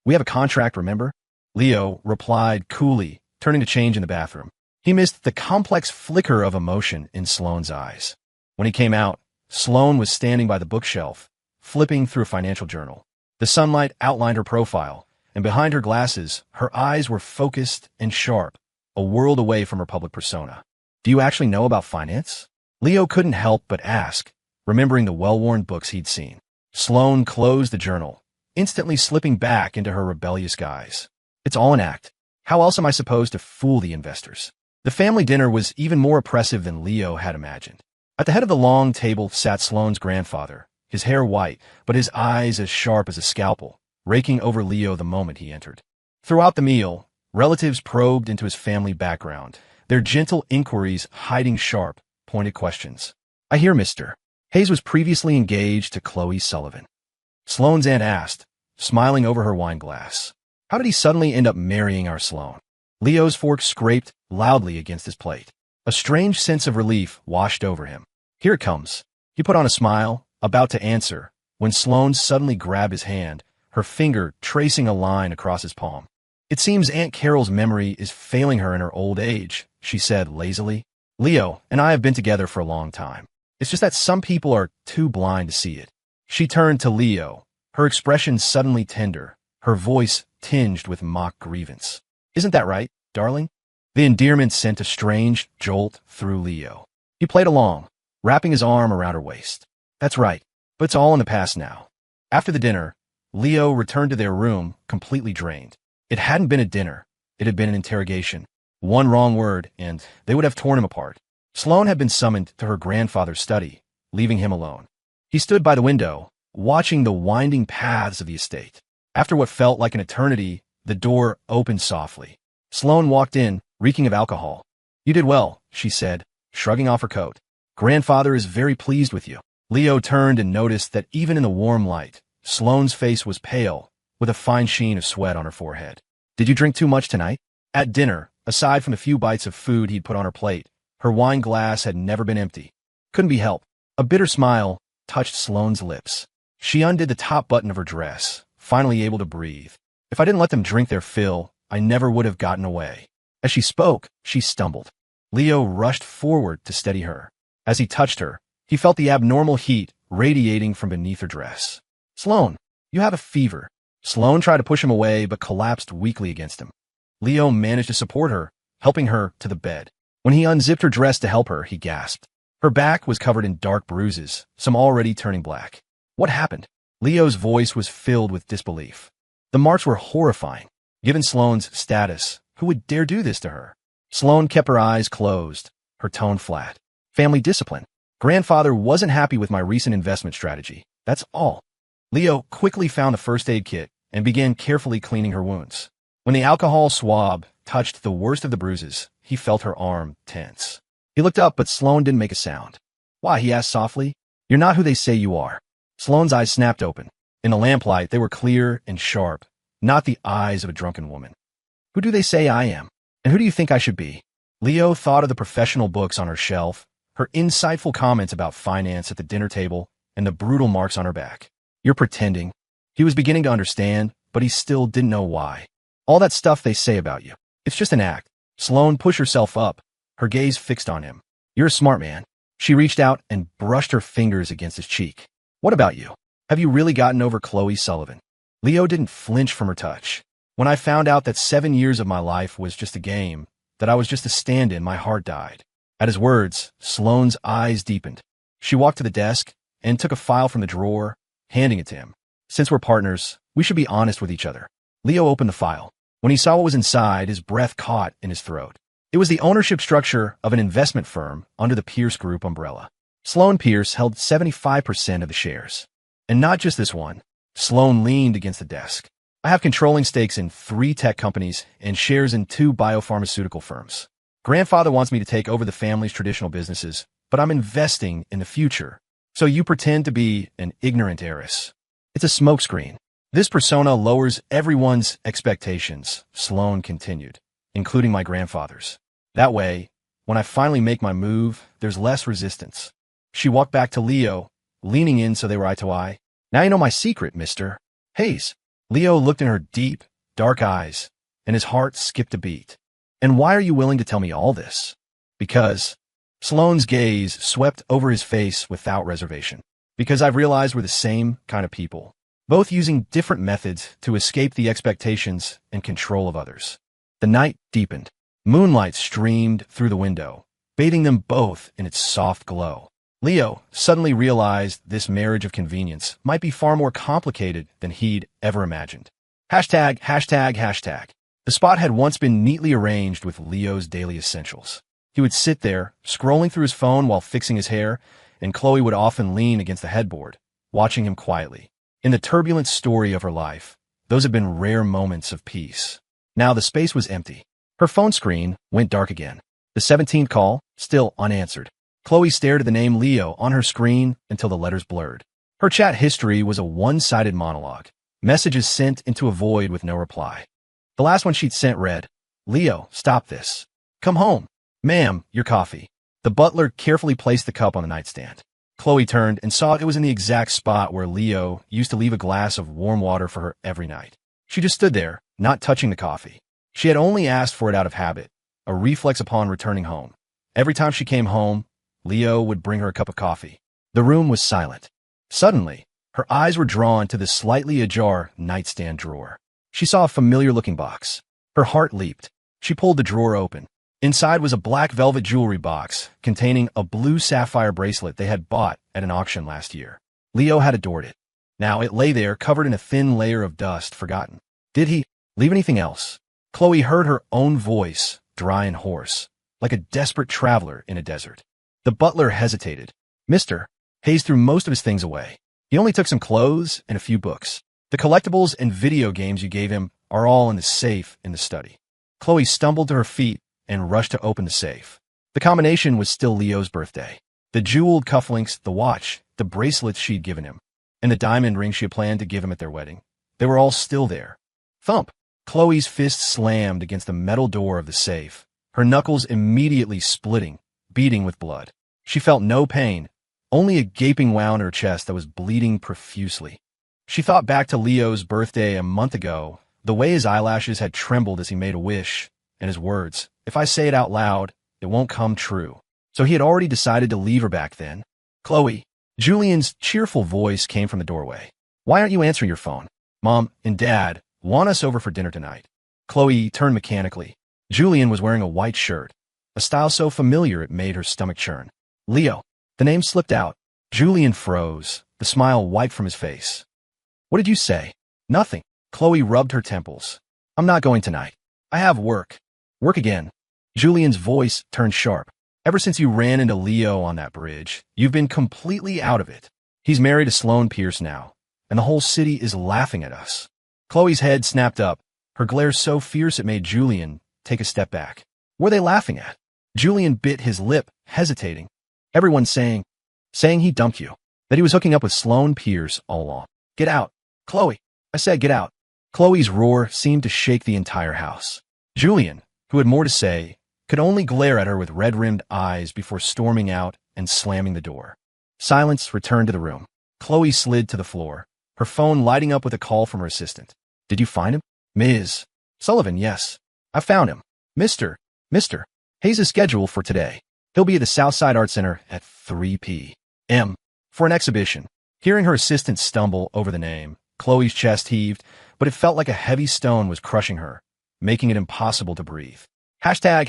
We have a contract, remember? Leo replied coolly, turning to change in the bathroom. He missed the complex flicker of emotion in Sloane's eyes. When he came out, Sloane was standing by the bookshelf, flipping through a financial journal. The sunlight outlined her profile, and behind her glasses, her eyes were focused and sharp, a world away from her public persona. Do you actually know about finance? Leo couldn't help but ask, remembering the well-worn books he'd seen. Sloane closed the journal, instantly slipping back into her rebellious guise. It's all an act. How else am I supposed to fool the investors? The family dinner was even more oppressive than Leo had imagined. At the head of the long table sat Sloane's grandfather, his hair white, but his eyes as sharp as a scalpel, raking over Leo the moment he entered. Throughout the meal, relatives probed into his family background, their gentle inquiries hiding sharp, pointed questions. I hear Mr. Hayes was previously engaged to Chloe Sullivan. Sloane's aunt asked, smiling over her wine glass. How did he suddenly end up marrying our Sloane? Leo's fork scraped loudly against his plate. A strange sense of relief washed over him. Here it comes. He put on a smile, about to answer, when Sloane suddenly grabbed his hand, her finger tracing a line across his palm. It seems Aunt Carol's memory is failing her in her old age, she said lazily. Leo and I have been together for a long time. It's just that some people are too blind to see it. She turned to Leo, her expression suddenly tender, her voice tinged with mock grievance. Isn't that right, darling? The endearment sent a strange jolt through Leo. He played along, wrapping his arm around her waist. That's right, but it's all in the past now. After the dinner, Leo returned to their room, completely drained. It hadn't been a dinner. It had been an interrogation. One wrong word, and they would have torn him apart. Sloane had been summoned to her grandfather's study, leaving him alone. He stood by the window, watching the winding paths of the estate. After what felt like an eternity, the door opened softly. Sloane walked in, reeking of alcohol. You did well, she said, shrugging off her coat. Grandfather is very pleased with you. Leo turned and noticed that even in the warm light, Sloane's face was pale, with a fine sheen of sweat on her forehead. Did you drink too much tonight? At dinner, aside from the few bites of food he'd put on her plate, her wine glass had never been empty. Couldn't be helped. A bitter smile touched Sloane's lips. She undid the top button of her dress, finally able to breathe. If I didn't let them drink their fill, I never would have gotten away. As she spoke, she stumbled. Leo rushed forward to steady her. As he touched her, he felt the abnormal heat radiating from beneath her dress. Sloane, you have a fever. Sloane tried to push him away, but collapsed weakly against him. Leo managed to support her, helping her to the bed. When he unzipped her dress to help her, he gasped. Her back was covered in dark bruises, some already turning black. What happened? Leo's voice was filled with disbelief. The marks were horrifying. Given Sloane's status, who would dare do this to her? Sloane kept her eyes closed, her tone flat. Family discipline. Grandfather wasn't happy with my recent investment strategy. That's all. Leo quickly found a first aid kit and began carefully cleaning her wounds. When the alcohol swab touched the worst of the bruises, he felt her arm tense. He looked up, but Sloane didn't make a sound. Why, he asked softly. You're not who they say you are. Sloane's eyes snapped open. In the lamplight, they were clear and sharp, not the eyes of a drunken woman. Who do they say I am? And who do you think I should be? Leo thought of the professional books on her shelf, her insightful comments about finance at the dinner table, and the brutal marks on her back. You're pretending. He was beginning to understand, but he still didn't know why. All that stuff they say about you. It's just an act. Sloane pushed herself up, her gaze fixed on him. You're a smart man. She reached out and brushed her fingers against his cheek. What about you? Have you really gotten over Chloe Sullivan? Leo didn't flinch from her touch. When I found out that 7 years of my life was just a game, that I was just a stand-in, my heart died. At his words, Sloane's eyes deepened. She walked to the desk and took a file from the drawer, handing it to him. Since we're partners, we should be honest with each other. Leo opened the file. When he saw what was inside, his breath caught in his throat. It was the ownership structure of an investment firm under the Pierce Group umbrella. Sloane Pierce held 75% of the shares. And not just this one. Sloane leaned against the desk. I have controlling stakes in 3 tech companies and shares in 2 biopharmaceutical firms. Grandfather wants me to take over the family's traditional businesses, but I'm investing in the future. So you pretend to be an ignorant heiress. It's a smokescreen. This persona lowers everyone's expectations, Sloane continued, including my grandfather's. That way, when I finally make my move, there's less resistance. She walked back to Leo, leaning in so they were eye to eye. Now you know my secret, Mr. Hayes. Leo looked in her deep, dark eyes, and his heart skipped a beat. And why are you willing to tell me all this? Because Sloane's gaze swept over his face without reservation. Because I've realized we're the same kind of people, both using different methods to escape the expectations and control of others. The night deepened. Moonlight streamed through the window, bathing them both in its soft glow. Leo suddenly realized this marriage of convenience might be far more complicated than he'd ever imagined. Hashtag. The spot had once been neatly arranged with Leo's daily essentials. He would sit there, scrolling through his phone while fixing his hair, and Chloe would often lean against the headboard, watching him quietly. In the turbulent story of her life, those had been rare moments of peace. Now the space was empty. Her phone screen went dark again. The 17th call, still unanswered. Chloe stared at the name Leo on her screen until the letters blurred. Her chat history was a one-sided monologue. Messages sent into a void with no reply. The last one she'd sent read, "Leo, stop this. Come home. Ma'am, your coffee." The butler carefully placed the cup on the nightstand. Chloe turned and saw it was in the exact spot where Leo used to leave a glass of warm water for her every night. She just stood there, not touching the coffee. She had only asked for it out of habit, a reflex upon returning home. Every time she came home, Leo would bring her a cup of coffee. The room was silent. Suddenly, her eyes were drawn to the slightly ajar nightstand drawer. She saw a familiar-looking box. Her heart leaped. She pulled the drawer open. Inside was a black velvet jewelry box containing a blue sapphire bracelet they had bought at an auction last year. Leo had adored it. Now it lay there covered in a thin layer of dust, forgotten. Did he leave anything else? Chloe heard her own voice, dry and hoarse, like a desperate traveler in a desert. The butler hesitated. "Mr. Hayes threw most of his things away. He only took some clothes and a few books. The collectibles and video games you gave him are all in the safe in the study." Chloe stumbled to her feet and rushed to open the safe. The combination was still Leo's birthday. The jeweled cufflinks, the watch, the bracelets she'd given him, and the diamond ring she had planned to give him at their wedding. They were all still there. Thump! Chloe's fist slammed against the metal door of the safe, her knuckles immediately splitting, beating with blood. She felt no pain, only a gaping wound in her chest that was bleeding profusely. She thought back to Leo's birthday a month ago, the way his eyelashes had trembled as he made a wish, and his words, "If I say it out loud, it won't come true." So he had already decided to leave her back then. "Chloe." Julian's cheerful voice came from the doorway. "Why aren't you answering your phone? Mom and Dad want us over for dinner tonight." Chloe turned mechanically. Julian was wearing a white shirt, a style so familiar it made her stomach churn. "Leo." The name slipped out. Julian froze, the smile wiped from his face. "What did you say?" "Nothing." Chloe rubbed her temples. "I'm not going tonight. I have work." "Work again." Julian's voice turned sharp. "Ever since you ran into Leo on that bridge, you've been completely out of it. He's married to Sloane Pierce now, and the whole city is laughing at us." Chloe's head snapped up, her glare so fierce it made Julian take a step back. "What are they laughing at?" Julian bit his lip, hesitating. "Everyone's saying he dumped you, that he was hooking up with Sloane Pierce all along." "Get out, Chloe." "I said get out." Chloe's roar seemed to shake the entire house. Julian, who had more to say, could only glare at her with red-rimmed eyes before storming out and slamming the door. Silence returned to the room. Chloe slid to the floor, her phone lighting up with a call from her assistant. "Did you find him?" "Ms. Sullivan, yes. I found him. Mr. Hayes is scheduled for today. He'll be at the Southside Art Center at 3 p.m. for an exhibition." Hearing her assistant stumble over the name, Chloe's chest heaved, but it felt like a heavy stone was crushing her, making it impossible to breathe. Hashtag.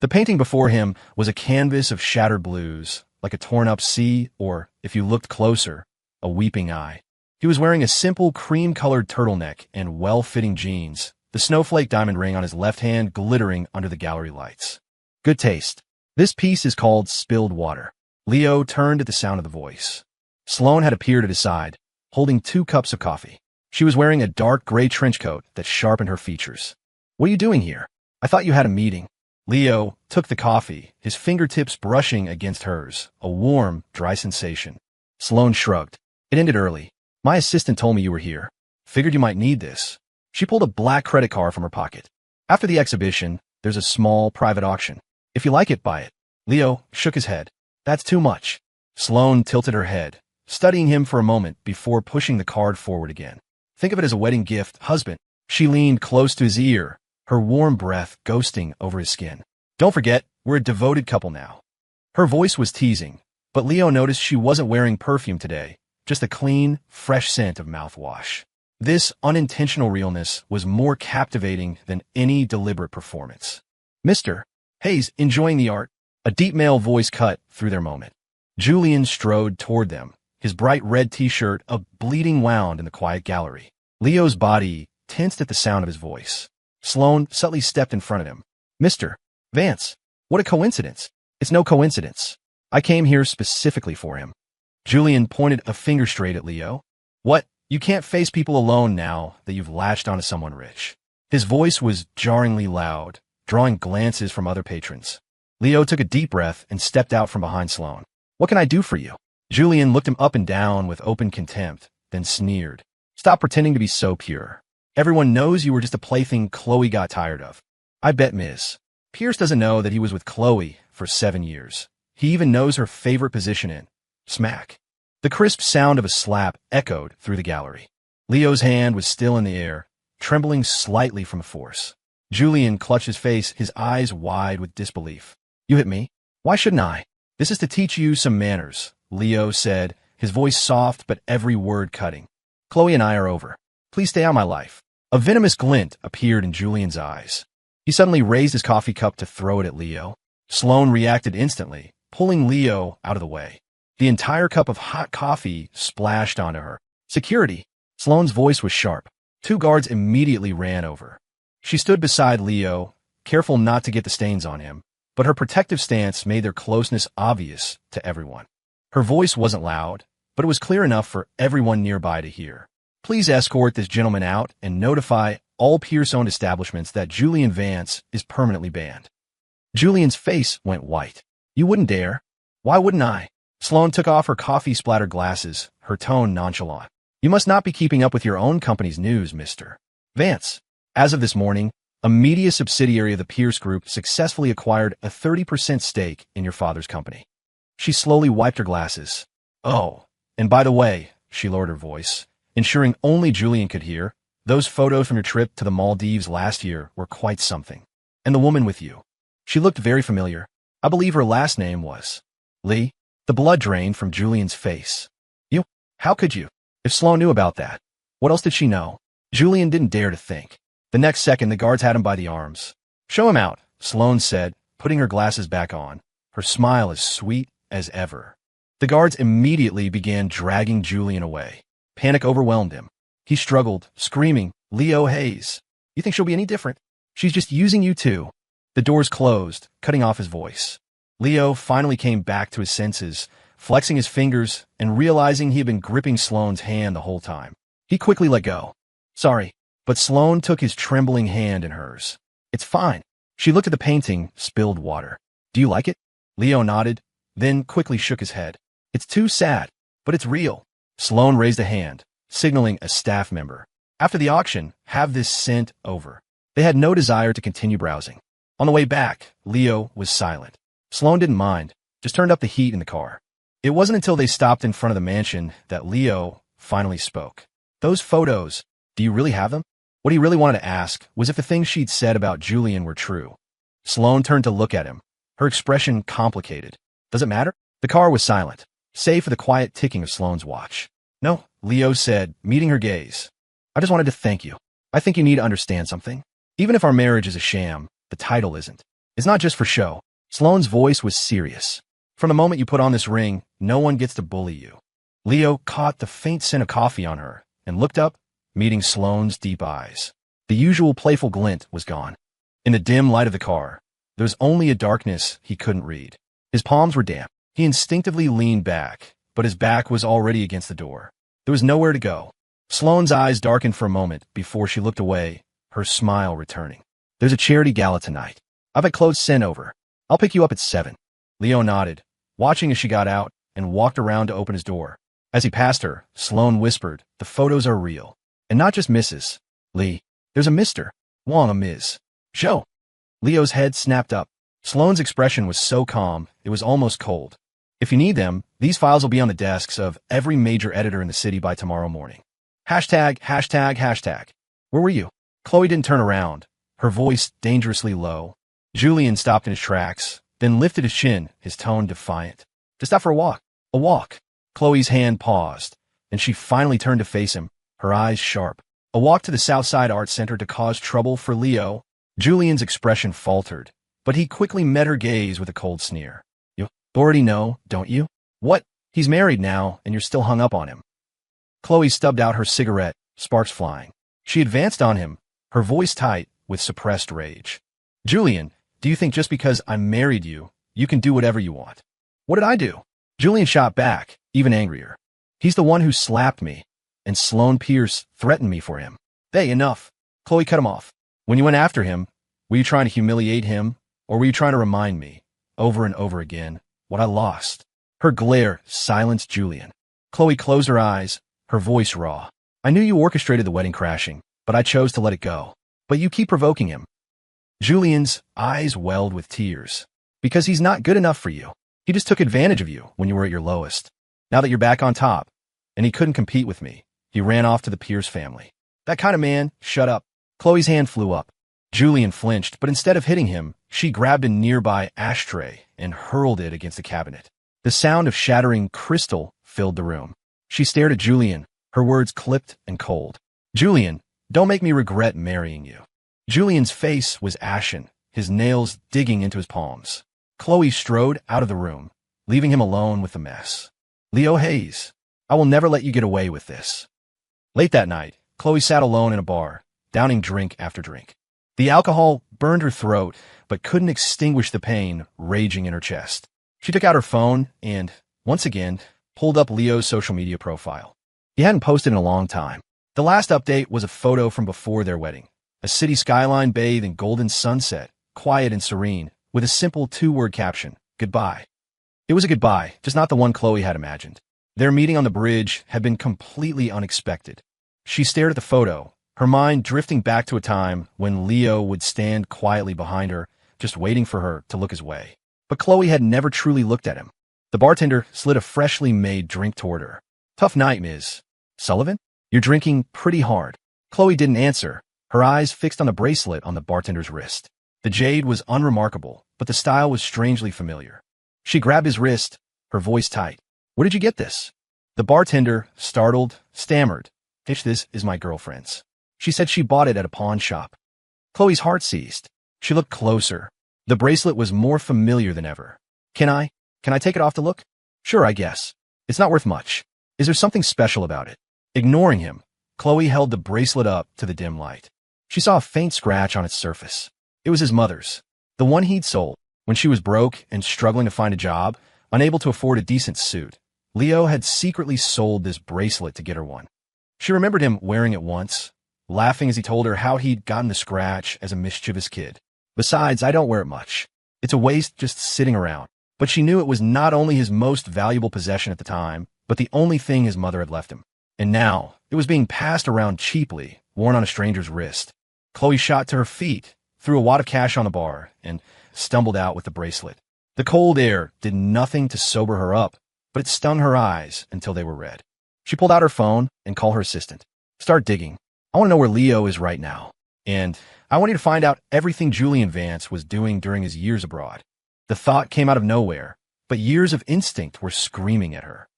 The painting before him was a canvas of shattered blues, like a torn-up sea, or, if you looked closer, a weeping eye. He was wearing a simple cream-colored turtleneck and well-fitting jeans, the snowflake diamond ring on his left hand glittering under the gallery lights. "Good taste. This piece is called Spilled Water." Leo turned at the sound of the voice. Sloane had appeared at his side, holding 2 cups of coffee. She was wearing a dark gray trench coat that sharpened her features. "What are you doing here? I thought you had a meeting." Leo took the coffee, his fingertips brushing against hers, a warm, dry sensation. Sloane shrugged. "It ended early. My assistant told me you were here. Figured you might need this." She pulled a black credit card from her pocket. "After the exhibition, there's a small private auction. If you like it, buy it." Leo shook his head. "That's too much." Sloane tilted her head, studying him for a moment before pushing the card forward again. "Think of it as a wedding gift, husband." She leaned close to his ear, her warm breath ghosting over his skin. "Don't forget, we're a devoted couple now." Her voice was teasing, but Leo noticed she wasn't wearing perfume today, just a clean, fresh scent of mouthwash. This unintentional realness was more captivating than any deliberate performance. "Mr. Hayes, enjoying the art?" A deep male voice cut through their moment. Julian strode toward them, his bright red t-shirt a bleeding wound in the quiet gallery. Leo's body tensed at the sound of his voice. Sloane subtly stepped in front of him. Mr. Vance, what a coincidence. It's no coincidence. I came here specifically for him. Julian pointed a finger straight at Leo. What? You can't face people alone now that you've latched onto someone rich. His voice was jarringly loud, drawing glances from other patrons. Leo took a deep breath and stepped out from behind Sloane. What can I do for you? Julian looked him up and down with open contempt, then sneered. Stop pretending to be so pure. Everyone knows you were just a plaything Chloe got tired of. I bet Ms. Pierce doesn't know that he was with Chloe for 7 years. He even knows her favorite position in. Smack. The crisp sound of a slap echoed through the gallery. Leo's hand was still in the air, trembling slightly from force. Julian clutched his face, his eyes wide with disbelief. You hit me? Why shouldn't I? This is to teach you some manners, Leo said, his voice soft but every word cutting. Chloe and I are over. Please stay out of my life. A venomous glint appeared in Julian's eyes. He suddenly raised his coffee cup to throw it at Leo. Sloane reacted instantly, pulling Leo out of the way. The entire cup of hot coffee splashed onto her. Security. Sloane's voice was sharp. 2 guards immediately ran over. She stood beside Leo, careful not to get the stains on him, but her protective stance made their closeness obvious to everyone. Her voice wasn't loud, but it was clear enough for everyone nearby to hear. Please escort this gentleman out and notify all Pierce-owned establishments that Julian Vance is permanently banned. Julian's face went white. You wouldn't dare. Why wouldn't I? Sloane took off her coffee-splattered glasses, her tone nonchalant. You must not be keeping up with your own company's news, Mr. Vance. As of this morning, a media subsidiary of the Pierce Group successfully acquired a 30% stake in your father's company. She slowly wiped her glasses. Oh, and by the way, she lowered her voice, ensuring only Julian could hear, those photos from your trip to the Maldives last year were quite something. And the woman with you. She looked very familiar. I believe her last name was Lee. The blood drained from Julian's face. You? How could you? If Sloane knew about that, what else did she know? Julian didn't dare to think. The next second, the guards had him by the arms. Show him out, Sloane said, putting her glasses back on, her smile as sweet as ever. The guards immediately began dragging Julian away. Panic overwhelmed him. He struggled, screaming, Leo Hayes. You think she'll be any different? She's just using you too. The doors closed, cutting off his voice. Leo finally came back to his senses, flexing his fingers and realizing he had been gripping Sloane's hand the whole time. He quickly let go. Sorry, but Sloane took his trembling hand in hers. It's fine. She looked at the painting, spilled water. Do you like it? Leo nodded, then quickly shook his head. It's too sad, but it's real. Sloane raised a hand, signaling a staff member. After the auction, have this sent over. They had no desire to continue browsing. On the way back, Leo was silent. Sloane didn't mind, just turned up the heat in the car. It wasn't until they stopped in front of the mansion that Leo finally spoke. Those photos, do you really have them? What he really wanted to ask was if the things she'd said about Julian were true. Sloane turned to look at him, her expression complicated. Does it matter? The car was silent, save for the quiet ticking of Sloane's watch. No, Leo said, meeting her gaze. I just wanted to thank you. I think you need to understand something. Even if our marriage is a sham, the title isn't. It's not just for show. Sloane's voice was serious. From the moment you put on this ring, no one gets to bully you. Leo caught the faint scent of coffee on her and looked up, meeting Sloane's deep eyes. The usual playful glint was gone. In the dim light of the car, there was only a darkness he couldn't read. His palms were damp. He instinctively leaned back, but his back was already against the door. There was nowhere to go. Sloane's eyes darkened for a moment before she looked away, her smile returning. There's a charity gala tonight. I've had clothes sent over. I'll pick you up at 7. Leo nodded, watching as she got out and walked around to open his door. As he passed her, Sloane whispered, the photos are real. And not just Mrs. Lee. There's a Mr. Wong, a Ms. Show. Leo's head snapped up. Sloane's expression was so calm, it was almost cold. If you need them, these files will be on the desks of every major editor in the city by tomorrow morning. Hashtag, hashtag, hashtag. Where were you? Chloe didn't turn around, her voice dangerously low. Julian stopped in his tracks, then lifted his chin, his tone defiant. Just out for a walk. A walk. Chloe's hand paused, and she finally turned to face him, her eyes sharp. A walk to the Southside Art Center to cause trouble for Leo. Julian's expression faltered, but he quickly met her gaze with a cold sneer. You already know, don't you? What? He's married now, and you're still hung up on him. Chloe stubbed out her cigarette, sparks flying. She advanced on him, her voice tight with suppressed rage. Julian, do you think just because I married you, you can do whatever you want? What did I do? Julian shot back, even angrier. He's the one who slapped me, and Sloane Pierce threatened me for him. Hey, enough. Chloe cut him off. When you went after him, were you trying to humiliate him, or were you trying to remind me, over and over again, what I lost? Her glare silenced Julian. Chloe closed her eyes, her voice raw. I knew you orchestrated the wedding crashing, but I chose to let it go. But you keep provoking him. Julian's eyes welled with tears. Because he's not good enough for you. He just took advantage of you when you were at your lowest. Now that you're back on top, and he couldn't compete with me, he ran off to the Pierce family. That kind of man, shut up. Chloe's hand flew up. Julian flinched, but instead of hitting him, she grabbed a nearby ashtray and hurled it against the cabinet. The sound of shattering crystal filled the room. She stared at Julian, her words clipped and cold. Julian, don't make me regret marrying you. Julian's face was ashen, his nails digging into his palms. Chloe strode out of the room, leaving him alone with the mess. Leo Hayes, I will never let you get away with this. Late that night, Chloe sat alone in a bar, downing drink after drink. The alcohol burned her throat, but couldn't extinguish the pain raging in her chest. She took out her phone and, once again, pulled up Leo's social media profile. He hadn't posted in a long time. The last update was a photo from before their wedding. A city skyline bathed in golden sunset, quiet and serene, with a simple two-word caption, goodbye. It was a goodbye, just not the one Chloe had imagined. Their meeting on the bridge had been completely unexpected. She stared at the photo, her mind drifting back to a time when Leo would stand quietly behind her, just waiting for her to look his way. But Chloe had never truly looked at him. The bartender slid a freshly made drink toward her. Tough night, Ms. Sullivan? You're drinking pretty hard. Chloe didn't answer, her eyes fixed on the bracelet on the bartender's wrist. The jade was unremarkable, but the style was strangely familiar. She grabbed his wrist, her voice tight. Where did you get this? The bartender, startled, stammered. This is my girlfriend's. She said she bought it at a pawn shop. Chloe's heart seized. She looked closer. The bracelet was more familiar than ever. Can I take it off to look? Sure, I guess. It's not worth much. Is there something special about it? Ignoring him, Chloe held the bracelet up to the dim light. She saw a faint scratch on its surface. It was his mother's, the one he'd sold. When she was broke and struggling to find a job, unable to afford a decent suit, Leo had secretly sold this bracelet to get her one. She remembered him wearing it once, laughing as he told her how he'd gotten the scratch as a mischievous kid. Besides, I don't wear it much. It's a waste just sitting around. But she knew it was not only his most valuable possession at the time, but the only thing his mother had left him. And now, it was being passed around cheaply, worn on a stranger's wrist. Chloe shot to her feet, threw a wad of cash on the bar, and stumbled out with the bracelet. The cold air did nothing to sober her up, but it stung her eyes until they were red. She pulled out her phone and called her assistant. Start digging. I want to know where Leo is right now. And I want you to find out everything Julian Vance was doing during his years abroad. The thought came out of nowhere, but years of instinct were screaming at her.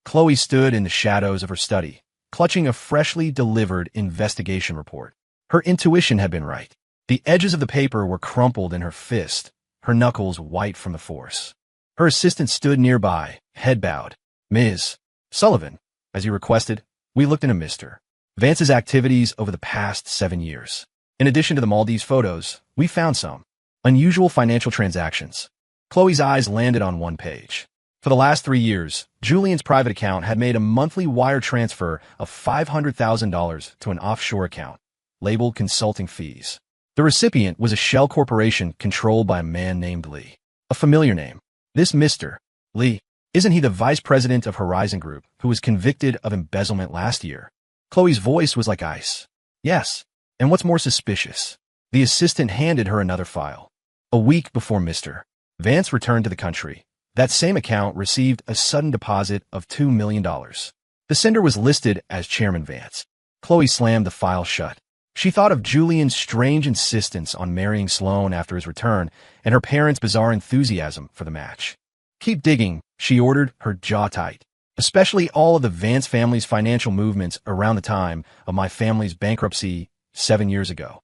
Chloe stood in the shadows of her study, clutching a freshly delivered investigation report. Her intuition had been right. The edges of the paper were crumpled in her fist, her knuckles white from the force. Her assistant stood nearby, head bowed. Ms. Sullivan, as you requested, we looked into Mr. Vance's activities over the past 7 years. In addition to the Maldives photos, we found some unusual financial transactions. Chloe's eyes landed on one page. For the last 3 years, Julian's private account had made a monthly wire transfer of $500,000 to an offshore account, labeled consulting fees. The recipient was a shell corporation controlled by a man named Lee. A familiar name. This Mr. Lee, isn't he the vice president of Horizon Group who was convicted of embezzlement last year? Chloe's voice was like ice. Yes. And what's more suspicious? The assistant handed her another file. A week before Mr. Vance returned to the country, that same account received a sudden deposit of $2 million. The sender was listed as Chairman Vance. Chloe slammed the file shut. She thought of Julian's strange insistence on marrying Sloane after his return and her parents' bizarre enthusiasm for the match. Keep digging, she ordered, her jaw tight. Especially all of the Vance family's financial movements around the time of my family's bankruptcy 7 years ago.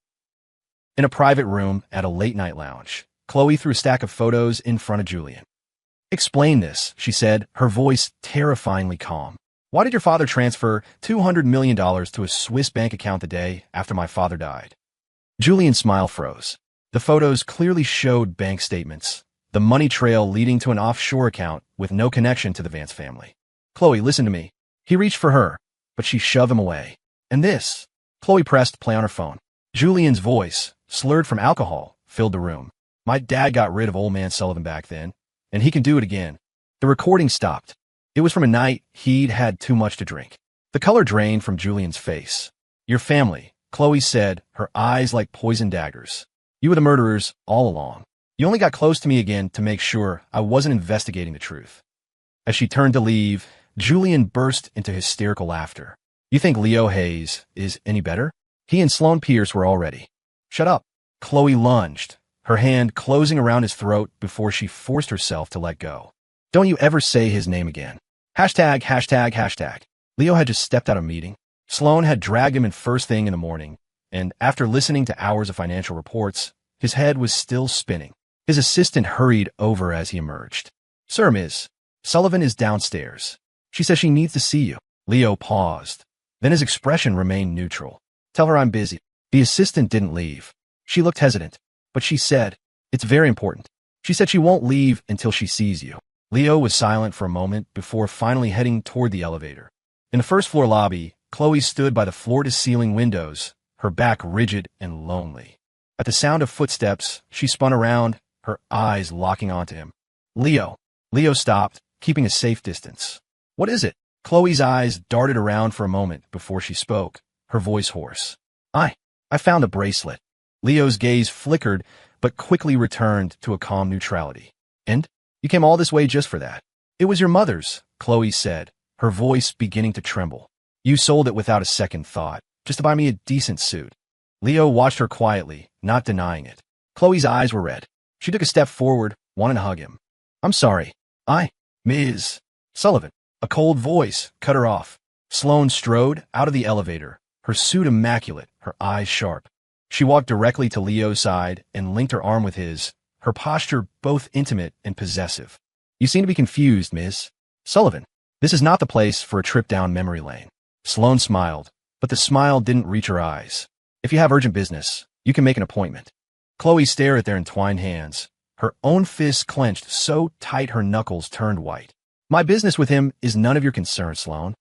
In a private room at a late-night lounge, Chloe threw a stack of photos in front of Julian. Explain this, she said, her voice terrifyingly calm. Why did your father transfer $200 million to a Swiss bank account the day after my father died? Julian's smile froze. The photos clearly showed bank statements, the money trail leading to an offshore account with no connection to the Vance family. Chloe, listen to me. He reached for her, but she shoved him away. And this? Chloe pressed play on her phone. Julian's voice, slurred from alcohol, filled the room. My dad got rid of old man Sullivan back then, and he can do it again. The recording stopped. It was from a night he'd had too much to drink. The color drained from Julian's face. Your family, Chloe said, her eyes like poisoned daggers. You were the murderers all along. You only got close to me again to make sure I wasn't investigating the truth. As she turned to leave, Julian burst into hysterical laughter. You think Leo Hayes is any better? He and Sloane Pierce were already. Shut up. Chloe lunged, her hand closing around his throat before she forced herself to let go. Don't you ever say his name again. Hashtag, hashtag, hashtag. Leo had just stepped out of a meeting. Sloane had dragged him in first thing in the morning, and after listening to hours of financial reports, his head was still spinning. His assistant hurried over as he emerged. Sir, Miss Sullivan is downstairs. She says she needs to see you. Leo paused. Then his expression remained neutral. Tell her I'm busy. The assistant didn't leave. She looked hesitant, but she said, it's very important. She said she won't leave until she sees you. Leo was silent for a moment before finally heading toward the elevator. In the first-floor lobby, Chloe stood by the floor-to-ceiling windows, her back rigid and lonely. At the sound of footsteps, she spun around, her eyes locking onto him. Leo. Leo stopped, keeping a safe distance. What is it? Chloe's eyes darted around for a moment before she spoke, her voice hoarse. I found a bracelet. Leo's gaze flickered, but quickly returned to a calm neutrality. And? You came all this way just for that. It was your mother's, Chloe said, her voice beginning to tremble. You sold it without a second thought, just to buy me a decent suit. Leo watched her quietly, not denying it. Chloe's eyes were red. She took a step forward, wanting to hug him. I'm sorry. Ms. Sullivan. A cold voice cut her off. Sloane strode out of the elevator, her suit immaculate, her eyes sharp. She walked directly to Leo's side and linked her arm with his, her posture both intimate and possessive. You seem to be confused, Miss Sullivan. This is not the place for a trip down memory lane. Sloane smiled, but the smile didn't reach her eyes. If you have urgent business, you can make an appointment. Chloe stared at their entwined hands, her own fists clenched so tight her knuckles turned white. My business with him is none of your concern, Sloane.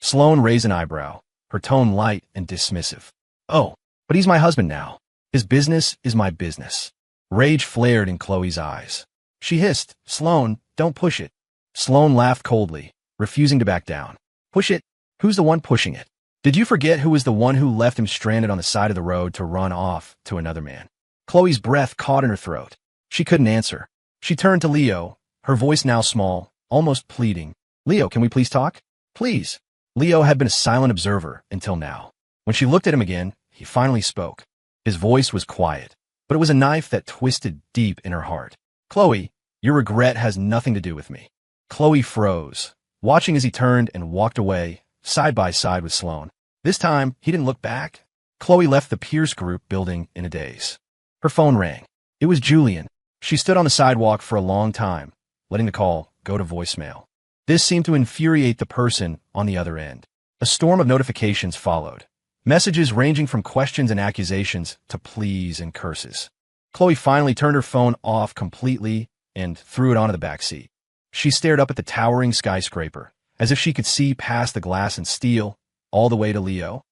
Sloane raised an eyebrow, her tone light and dismissive. Oh, but he's my husband now. His business is my business. Rage flared in Chloe's eyes. She hissed, Sloane, don't push it. Sloane laughed coldly, refusing to back down. Push it? Who's the one pushing it? Did you forget who was the one who left him stranded on the side of the road to run off to another man? Chloe's breath caught in her throat. She couldn't answer. She turned to Leo, her voice now small, almost pleading. Leo, can we please talk? Please. Leo had been a silent observer until now. When she looked at him again, he finally spoke. His voice was quiet, but it was a knife that twisted deep in her heart. Chloe, your regret has nothing to do with me. Chloe froze, watching as he turned and walked away, side by side with Sloane. This time, he didn't look back. Chloe left the Pierce Group building in a daze. Her phone rang. It was Julian. She stood on the sidewalk for a long time, letting the call go to voicemail. This seemed to infuriate the person on the other end. A storm of notifications followed. Messages ranging from questions and accusations to pleas and curses. Chloe finally turned her phone off completely and threw it onto the back seat. She stared up at the towering skyscraper, as if she could see past the glass and steel, all the way to Leo.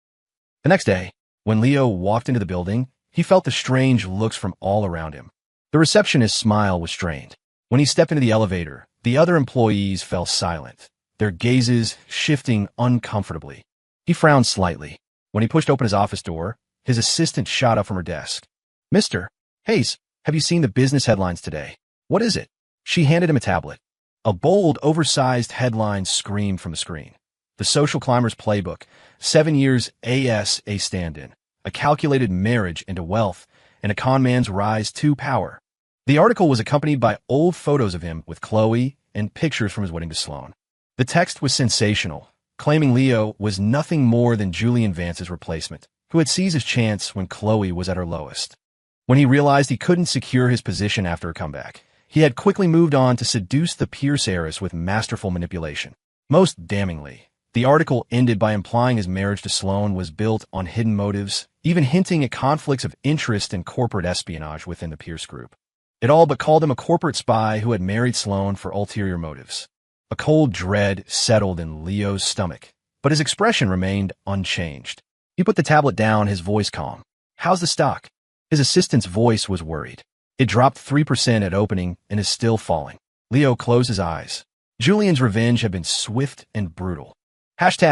The next day, when Leo walked into the building, he felt the strange looks from all around him. The receptionist's smile was strained. When he stepped into the elevator, the other employees fell silent, their gazes shifting uncomfortably. He frowned slightly. When he pushed open his office door, his assistant shot up from her desk. Mr. Hayes, have you seen the business headlines today? What is it? She handed him a tablet. A bold, oversized headline screamed from the screen. The Social Climber's Playbook, 7 years ASA stand-in, a calculated marriage into wealth, and a con man's rise to power. The article was accompanied by old photos of him with Chloe and pictures from his wedding to Sloane. The text was sensational, claiming Leo was nothing more than Julian Vance's replacement, who had seized his chance when Chloe was at her lowest. When he realized he couldn't secure his position after a comeback, he had quickly moved on to seduce the Pierce heiress with masterful manipulation. Most damningly, The article ended by implying his marriage to Sloane was built on hidden motives, even hinting at conflicts of interest and corporate espionage within the Pierce group. It all but called him a corporate spy who had married Sloane for ulterior motives. A cold dread settled in Leo's stomach, but his expression remained unchanged. He put the tablet down, his voice calm. "How's the stock?" His assistant's voice was worried. "It dropped 3% at opening and is still falling." Leo closed his eyes. Julian's revenge had been swift and brutal. ####.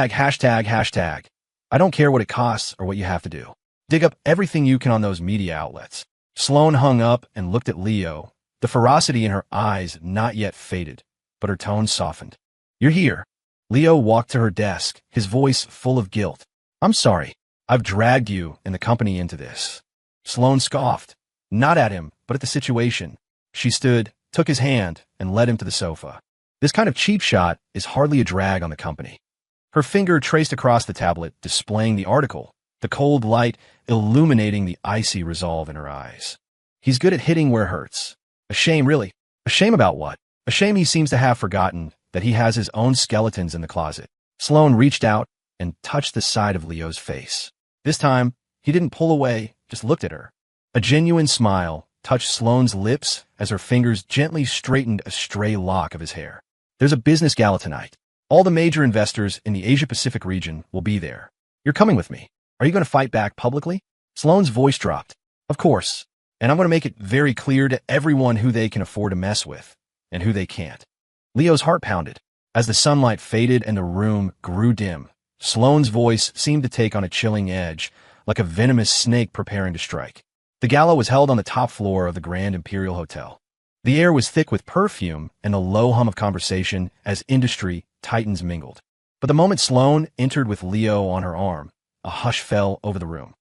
I don't care what it costs or what you have to do. Dig up everything you can on those media outlets. Sloane hung up and looked at Leo, the ferocity in her eyes not yet faded, but her tone softened. "You're here." Leo walked to her desk, his voice full of guilt. "I'm sorry. I've dragged you and the company into this." Sloane scoffed, not at him, but at the situation. She stood, took his hand, and led him to the sofa. "This kind of cheap shot is hardly a drag on the company." Her finger traced across the tablet, displaying the article, the cold light illuminating the icy resolve in her eyes. "He's good at hitting where it hurts. A shame, really. A shame about what? A shame he seems to have forgotten that he has his own skeletons in the closet." Sloane reached out and touched the side of Leo's face. This time, he didn't pull away, just looked at her. A genuine smile touched Sloane's lips as her fingers gently straightened a stray lock of his hair. "There's a business gala tonight. All the major investors in the Asia-Pacific region will be there. You're coming with me. Are you going to fight back publicly?" Sloane's voice dropped. "Of course. And I'm going to make it very clear to everyone who they can afford to mess with and who they can't." Leo's heart pounded. As the sunlight faded and the room grew dim, Sloane's voice seemed to take on a chilling edge, like a venomous snake preparing to strike. The gala was held on the top floor of the Grand Imperial Hotel. The air was thick with perfume and the low hum of conversation as industry titans mingled. But the moment Sloane entered with Leo on her arm, a hush fell over the room.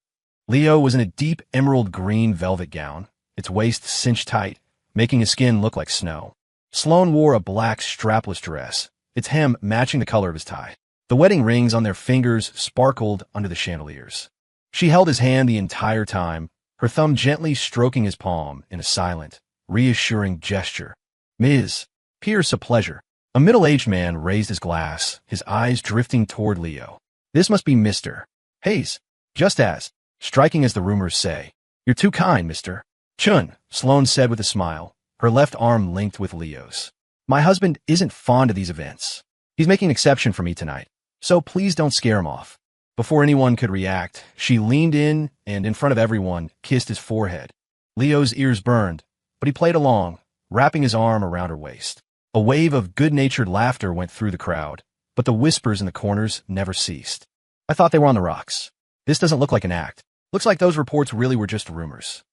Leo was in a deep emerald green velvet gown, its waist cinched tight, making his skin look like snow. Sloane wore a black strapless dress, its hem matching the color of his tie. The wedding rings on their fingers sparkled under the chandeliers. She held his hand the entire time, her thumb gently stroking his palm in a silent, reassuring gesture. "Ms. Pierce, a pleasure." A middle-aged man raised his glass, his eyes drifting toward Leo. "This must be Mr. Hayes, just as, striking as the rumors say. You're too kind, Mr. Chun," Sloane said with a smile, her left arm linked with Leo's. "My husband isn't fond of these events. He's making an exception for me tonight, so please don't scare him off." Before anyone could react, she leaned in and, in front of everyone, kissed his forehead. Leo's ears burned, but he played along, wrapping his arm around her waist. A wave of good-natured laughter went through the crowd, but the whispers in the corners never ceased. "I thought they were on the rocks. This doesn't look like an act. Looks like those reports really were just rumors."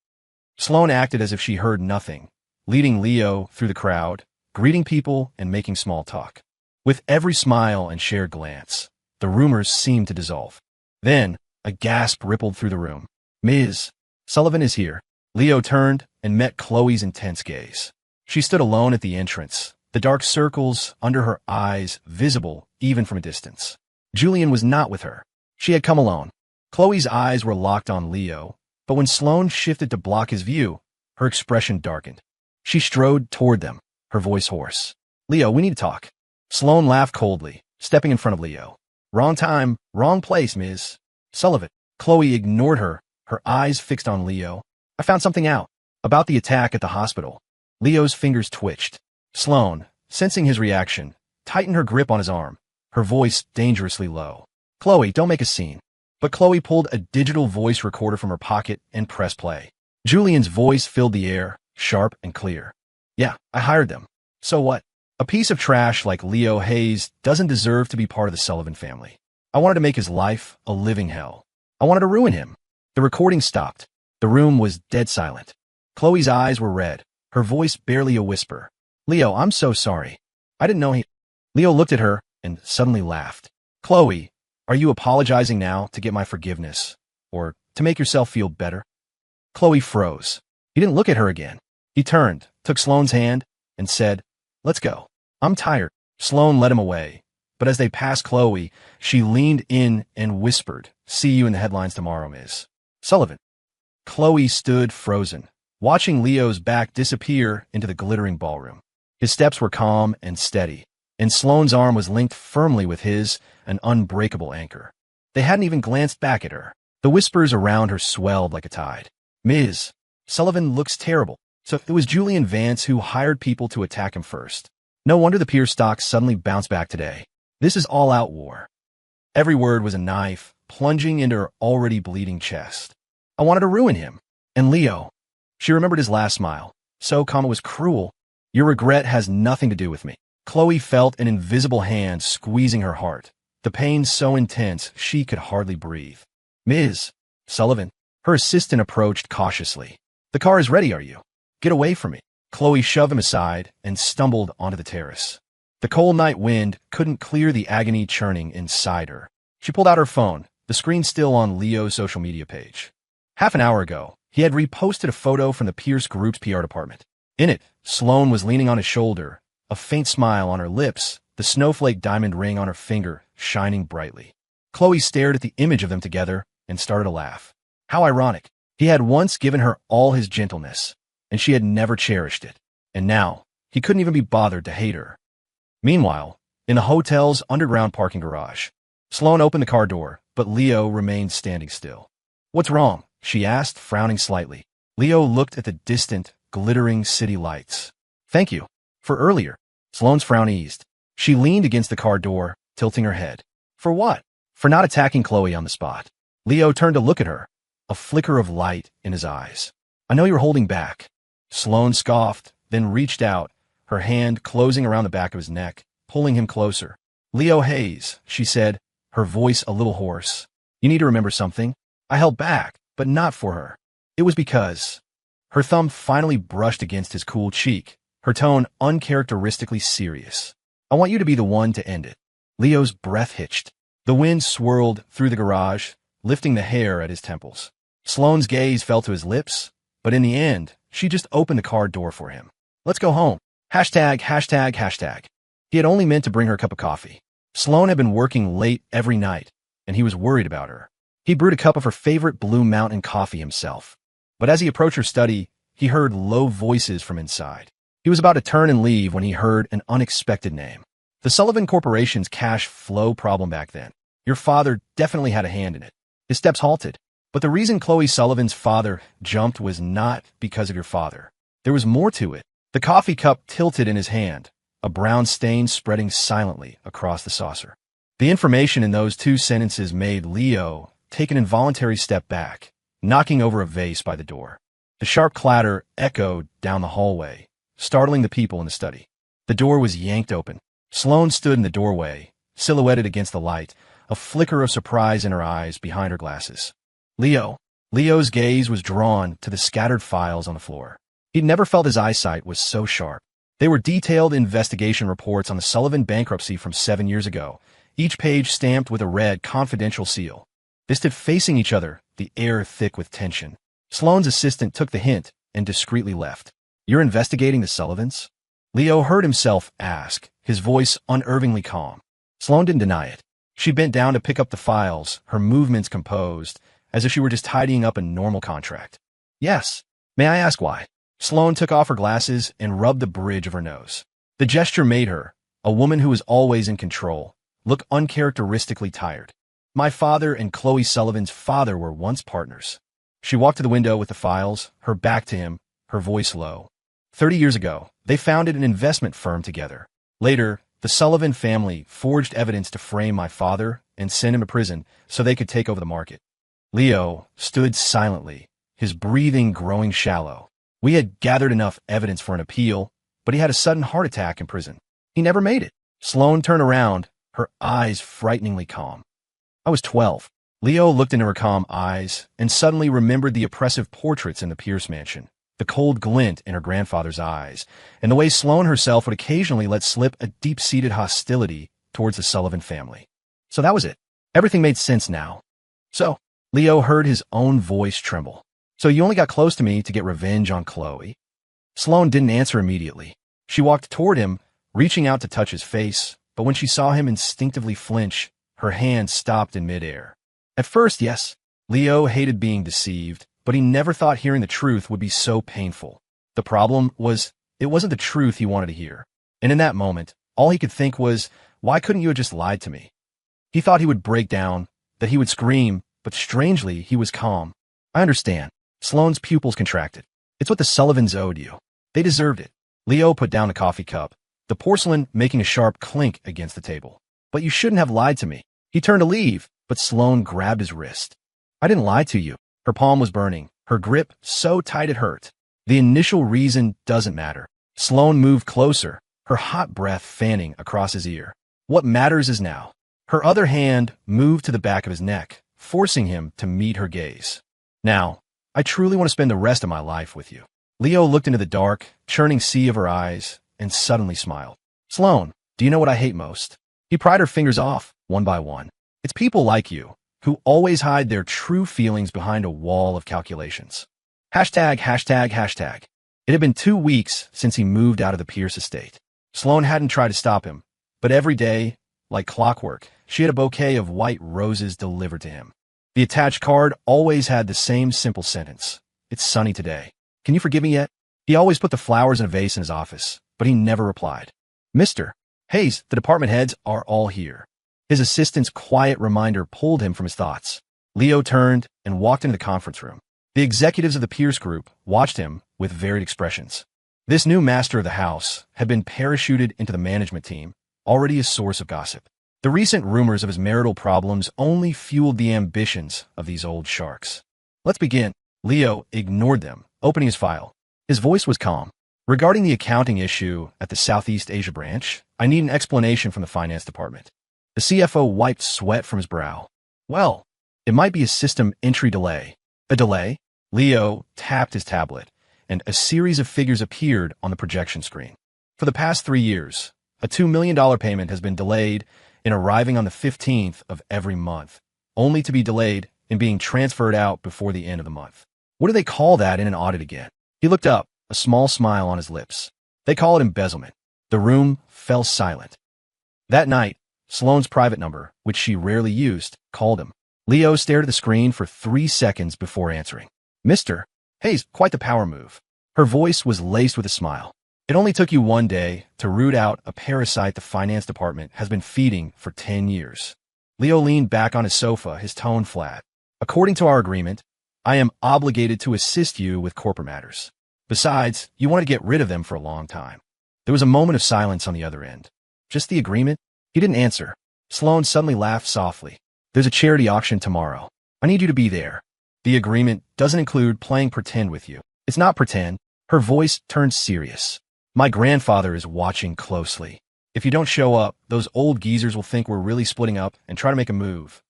Sloane acted as if she heard nothing, leading Leo through the crowd, greeting people and making small talk. With every smile and shared glance, the rumors seemed to dissolve. Then, a gasp rippled through the room. "Ms. Sullivan is here." Leo turned and met Chloe's intense gaze. She stood alone at the entrance, the dark circles under her eyes visible even from a distance. Julian was not with her. She had come alone. Chloe's eyes were locked on Leo, but when Sloane shifted to block his view, her expression darkened. She strode toward them, her voice hoarse. "Leo, we need to talk." Sloane laughed coldly, stepping in front of Leo. "Wrong time, wrong place, Ms. Sullivan." Chloe ignored her, her eyes fixed on Leo. "I found something out about the attack at the hospital." Leo's fingers twitched. Sloane, sensing his reaction, tightened her grip on his arm, her voice dangerously low. "Chloe, don't make a scene." But Chloe pulled a digital voice recorder from her pocket and pressed play. Julian's voice filled the air, sharp and clear. "Yeah, I hired them. So what? A piece of trash like Leo Hayes doesn't deserve to be part of the Sullivan family. I wanted to make his life a living hell. I wanted to ruin him." The recording stopped. The room was dead silent. Chloe's eyes were red, her voice barely a whisper. "Leo, I'm so sorry. I didn't know he—" Leo looked at her and suddenly laughed. "Chloe, are you apologizing now to get my forgiveness, or to make yourself feel better?" Chloe froze. He didn't look at her again. He turned, took Sloane's hand, and said, "Let's go. I'm tired." Sloane led him away, but as they passed Chloe, she leaned in and whispered, "See you in the headlines tomorrow, Ms. Sullivan." Chloe stood frozen, watching Leo's back disappear into the glittering ballroom. His steps were calm and steady, and Sloane's arm was linked firmly with his, an unbreakable anchor. They hadn't even glanced back at her. The whispers around her swelled like a tide. Ms. Sullivan looks terrible. So it was Julian Vance who hired people to attack him first. No wonder the Pier stocks suddenly bounced back today. This is all-out war. Every word was a knife, plunging into her already bleeding chest. I wanted to ruin him. And Leo. She remembered his last smile. So calm it was cruel. Your regret has nothing to do with me. Chloe felt an invisible hand squeezing her heart. The pain so intense she could hardly breathe. Ms. Sullivan. Her assistant approached cautiously. The car is ready, are you? Get away from me. Chloe shoved him aside and stumbled onto the terrace. The cold night wind couldn't clear the agony churning inside her. She pulled out her phone, the screen still on Leo's social media page. Half an hour ago, he had reposted a photo from the Pierce Group's PR department. In it, Sloane was leaning on his shoulder, a faint smile on her lips, the snowflake diamond ring on her finger shining brightly. Chloe stared at the image of them together and started to laugh. How ironic. He had once given her all his gentleness, and she had never cherished it. And now, he couldn't even be bothered to hate her. Meanwhile, in the hotel's underground parking garage, Sloane opened the car door, but Leo remained standing still. What's wrong? She asked, frowning slightly. Leo looked at the distant, glittering city lights. Thank you. For earlier. Sloane's frown eased. She leaned against the car door, tilting her head. For what? For not attacking Chloe on the spot. Leo turned to look at her, a flicker of light in his eyes. I know you're holding back. Sloane scoffed, then reached out, her hand closing around the back of his neck, pulling him closer. Leo Hayes, she said, her voice a little hoarse. You need to remember something. I held back, but not for her. It was because... Her thumb finally brushed against his cool cheek, her tone uncharacteristically serious. I want you to be the one to end it. Leo's breath hitched. The wind swirled through the garage, lifting the hair at his temples. Sloane's gaze fell to his lips, but in the end, she just opened the car door for him. Let's go home. Hashtag, hashtag, hashtag. He had only meant to bring her a cup of coffee. Sloane had been working late every night, and he was worried about her. He brewed a cup of her favorite Blue Mountain coffee himself. But as he approached her study, he heard low voices from inside. He was about to turn and leave when he heard an unexpected name. The Sullivan Corporation's cash flow problem back then. Your father definitely had a hand in it. His steps halted. But the reason Chloe Sullivan's father jumped was not because of your father. There was more to it. The coffee cup tilted in his hand, a brown stain spreading silently across the saucer. The information in those two sentences made Leo take an involuntary step back, knocking over a vase by the door. The sharp clatter echoed down the hallway, startling the people in the study. The door was yanked open. Sloane stood in the doorway, silhouetted against the light, a flicker of surprise in her eyes behind her glasses. Leo's gaze was drawn to the scattered files on the floor. He'd never felt his eyesight was so sharp. They were detailed investigation reports on the Sullivan bankruptcy from 7 years ago, each page stamped with a red confidential seal. They stood facing each other, the air thick with tension. Sloane's assistant took the hint and discreetly left. You're investigating the Sullivans? Leo heard himself ask, his voice unervingly calm. Sloane didn't deny it. She bent down to pick up the files, her movements composed, as if she were just tidying up a normal contract. Yes. May I ask why? Sloane took off her glasses and rubbed the bridge of her nose. The gesture made her, a woman who was always in control, look uncharacteristically tired. My father and Chloe Sullivan's father were once partners. She walked to the window with the files, her back to him, her voice low. 30 years ago, they founded an investment firm together. Later, the Sullivan family forged evidence to frame my father and send him to prison so they could take over the market. Leo stood silently, his breathing growing shallow. We had gathered enough evidence for an appeal, but he had a sudden heart attack in prison. He never made it. Sloane turned around, her eyes frighteningly calm. I was 12. Leo looked into her calm eyes and suddenly remembered the oppressive portraits in the Pierce mansion, the cold glint in her grandfather's eyes, and the way Sloane herself would occasionally let slip a deep-seated hostility towards the Sullivan family. So that was it. Everything made sense now. So, Leo heard his own voice tremble. So you only got close to me to get revenge on Chloe? Sloane didn't answer immediately. She walked toward him, reaching out to touch his face, but when she saw him instinctively flinch, her hand stopped in midair. At first, yes, Leo hated being deceived, but he never thought hearing the truth would be so painful. The problem was, it wasn't the truth he wanted to hear. And in that moment, All he could think was, why couldn't you have just lied to me? He thought he would break down, that he would scream, but strangely, he was calm. I understand. Sloane's pupils contracted. It's what the Sullivans owed you. They deserved it. Leo put down the coffee cup, the porcelain making a sharp clink against the table. But you shouldn't have lied to me. He turned to leave, but Sloane grabbed his wrist. I didn't lie to you. Her palm was burning, her grip so tight it hurt. The initial reason doesn't matter. Sloane moved closer, her hot breath fanning across his ear. What matters is now. Her other hand moved to the back of his neck, forcing him to meet her gaze. Now, I truly want to spend the rest of my life with you. Leo looked into the dark, churning sea of her eyes, and suddenly smiled. Sloane, do you know what I hate most? He pried her fingers off, one by one. It's people like you, who always hide their true feelings behind a wall of calculations. Hashtag, hashtag, hashtag. It had been 2 weeks since he moved out of the Pierce estate. Sloane hadn't tried to stop him, but every day, like clockwork, she had a bouquet of white roses delivered to him. The attached card always had the same simple sentence. It's sunny today. Can you forgive me yet? He always put the flowers in a vase in his office, but he never replied. Mr. Hayes, the department heads are all here. His assistant's quiet reminder pulled him from his thoughts. Leo turned and walked into the conference room. The executives of the Pierce Group watched him with varied expressions. This new master of the house had been parachuted into the management team, already a source of gossip. The recent rumors of his marital problems only fueled the ambitions of these old sharks. Let's begin. Leo ignored them, opening his file. His voice was calm. Regarding the accounting issue at the Southeast Asia branch, I need an explanation from the finance department. The CFO wiped sweat from his brow. Well, it might be a system entry delay. A delay? Leo tapped his tablet, and a series of figures appeared on the projection screen. For the past 3 years, a $2 million payment has been delayed in arriving on the 15th of every month, only to be delayed in being transferred out before the end of the month. What do they call that in an audit again? He looked up, a small smile on his lips. They call it embezzlement. The room fell silent. That night, Sloane's private number, which she rarely used, called him. Leo stared at the screen for 3 seconds before answering. Mr. Hayes, quite the power move. Her voice was laced with a smile. It only took you 1 day to root out a parasite the finance department has been feeding for 10 years. Leo leaned back on his sofa, his tone flat. According to our agreement, I am obligated to assist you with corporate matters. Besides, you wanted to get rid of them for a long time. There was a moment of silence on the other end. Just the agreement? He didn't answer. Sloane suddenly laughed softly. There's a charity auction tomorrow. I need you to be there. The agreement doesn't include playing pretend with you. It's not pretend. Her voice turned serious. My grandfather is watching closely. If you don't show up, those old geezers will think we're really splitting up and try to make a move.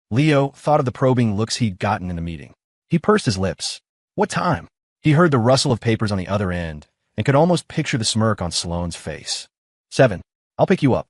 Leo thought of the probing looks he'd gotten in the meeting. He pursed his lips. What time? He heard the rustle of papers on the other end and could almost picture the smirk on Sloane's face. 7. I'll pick you up.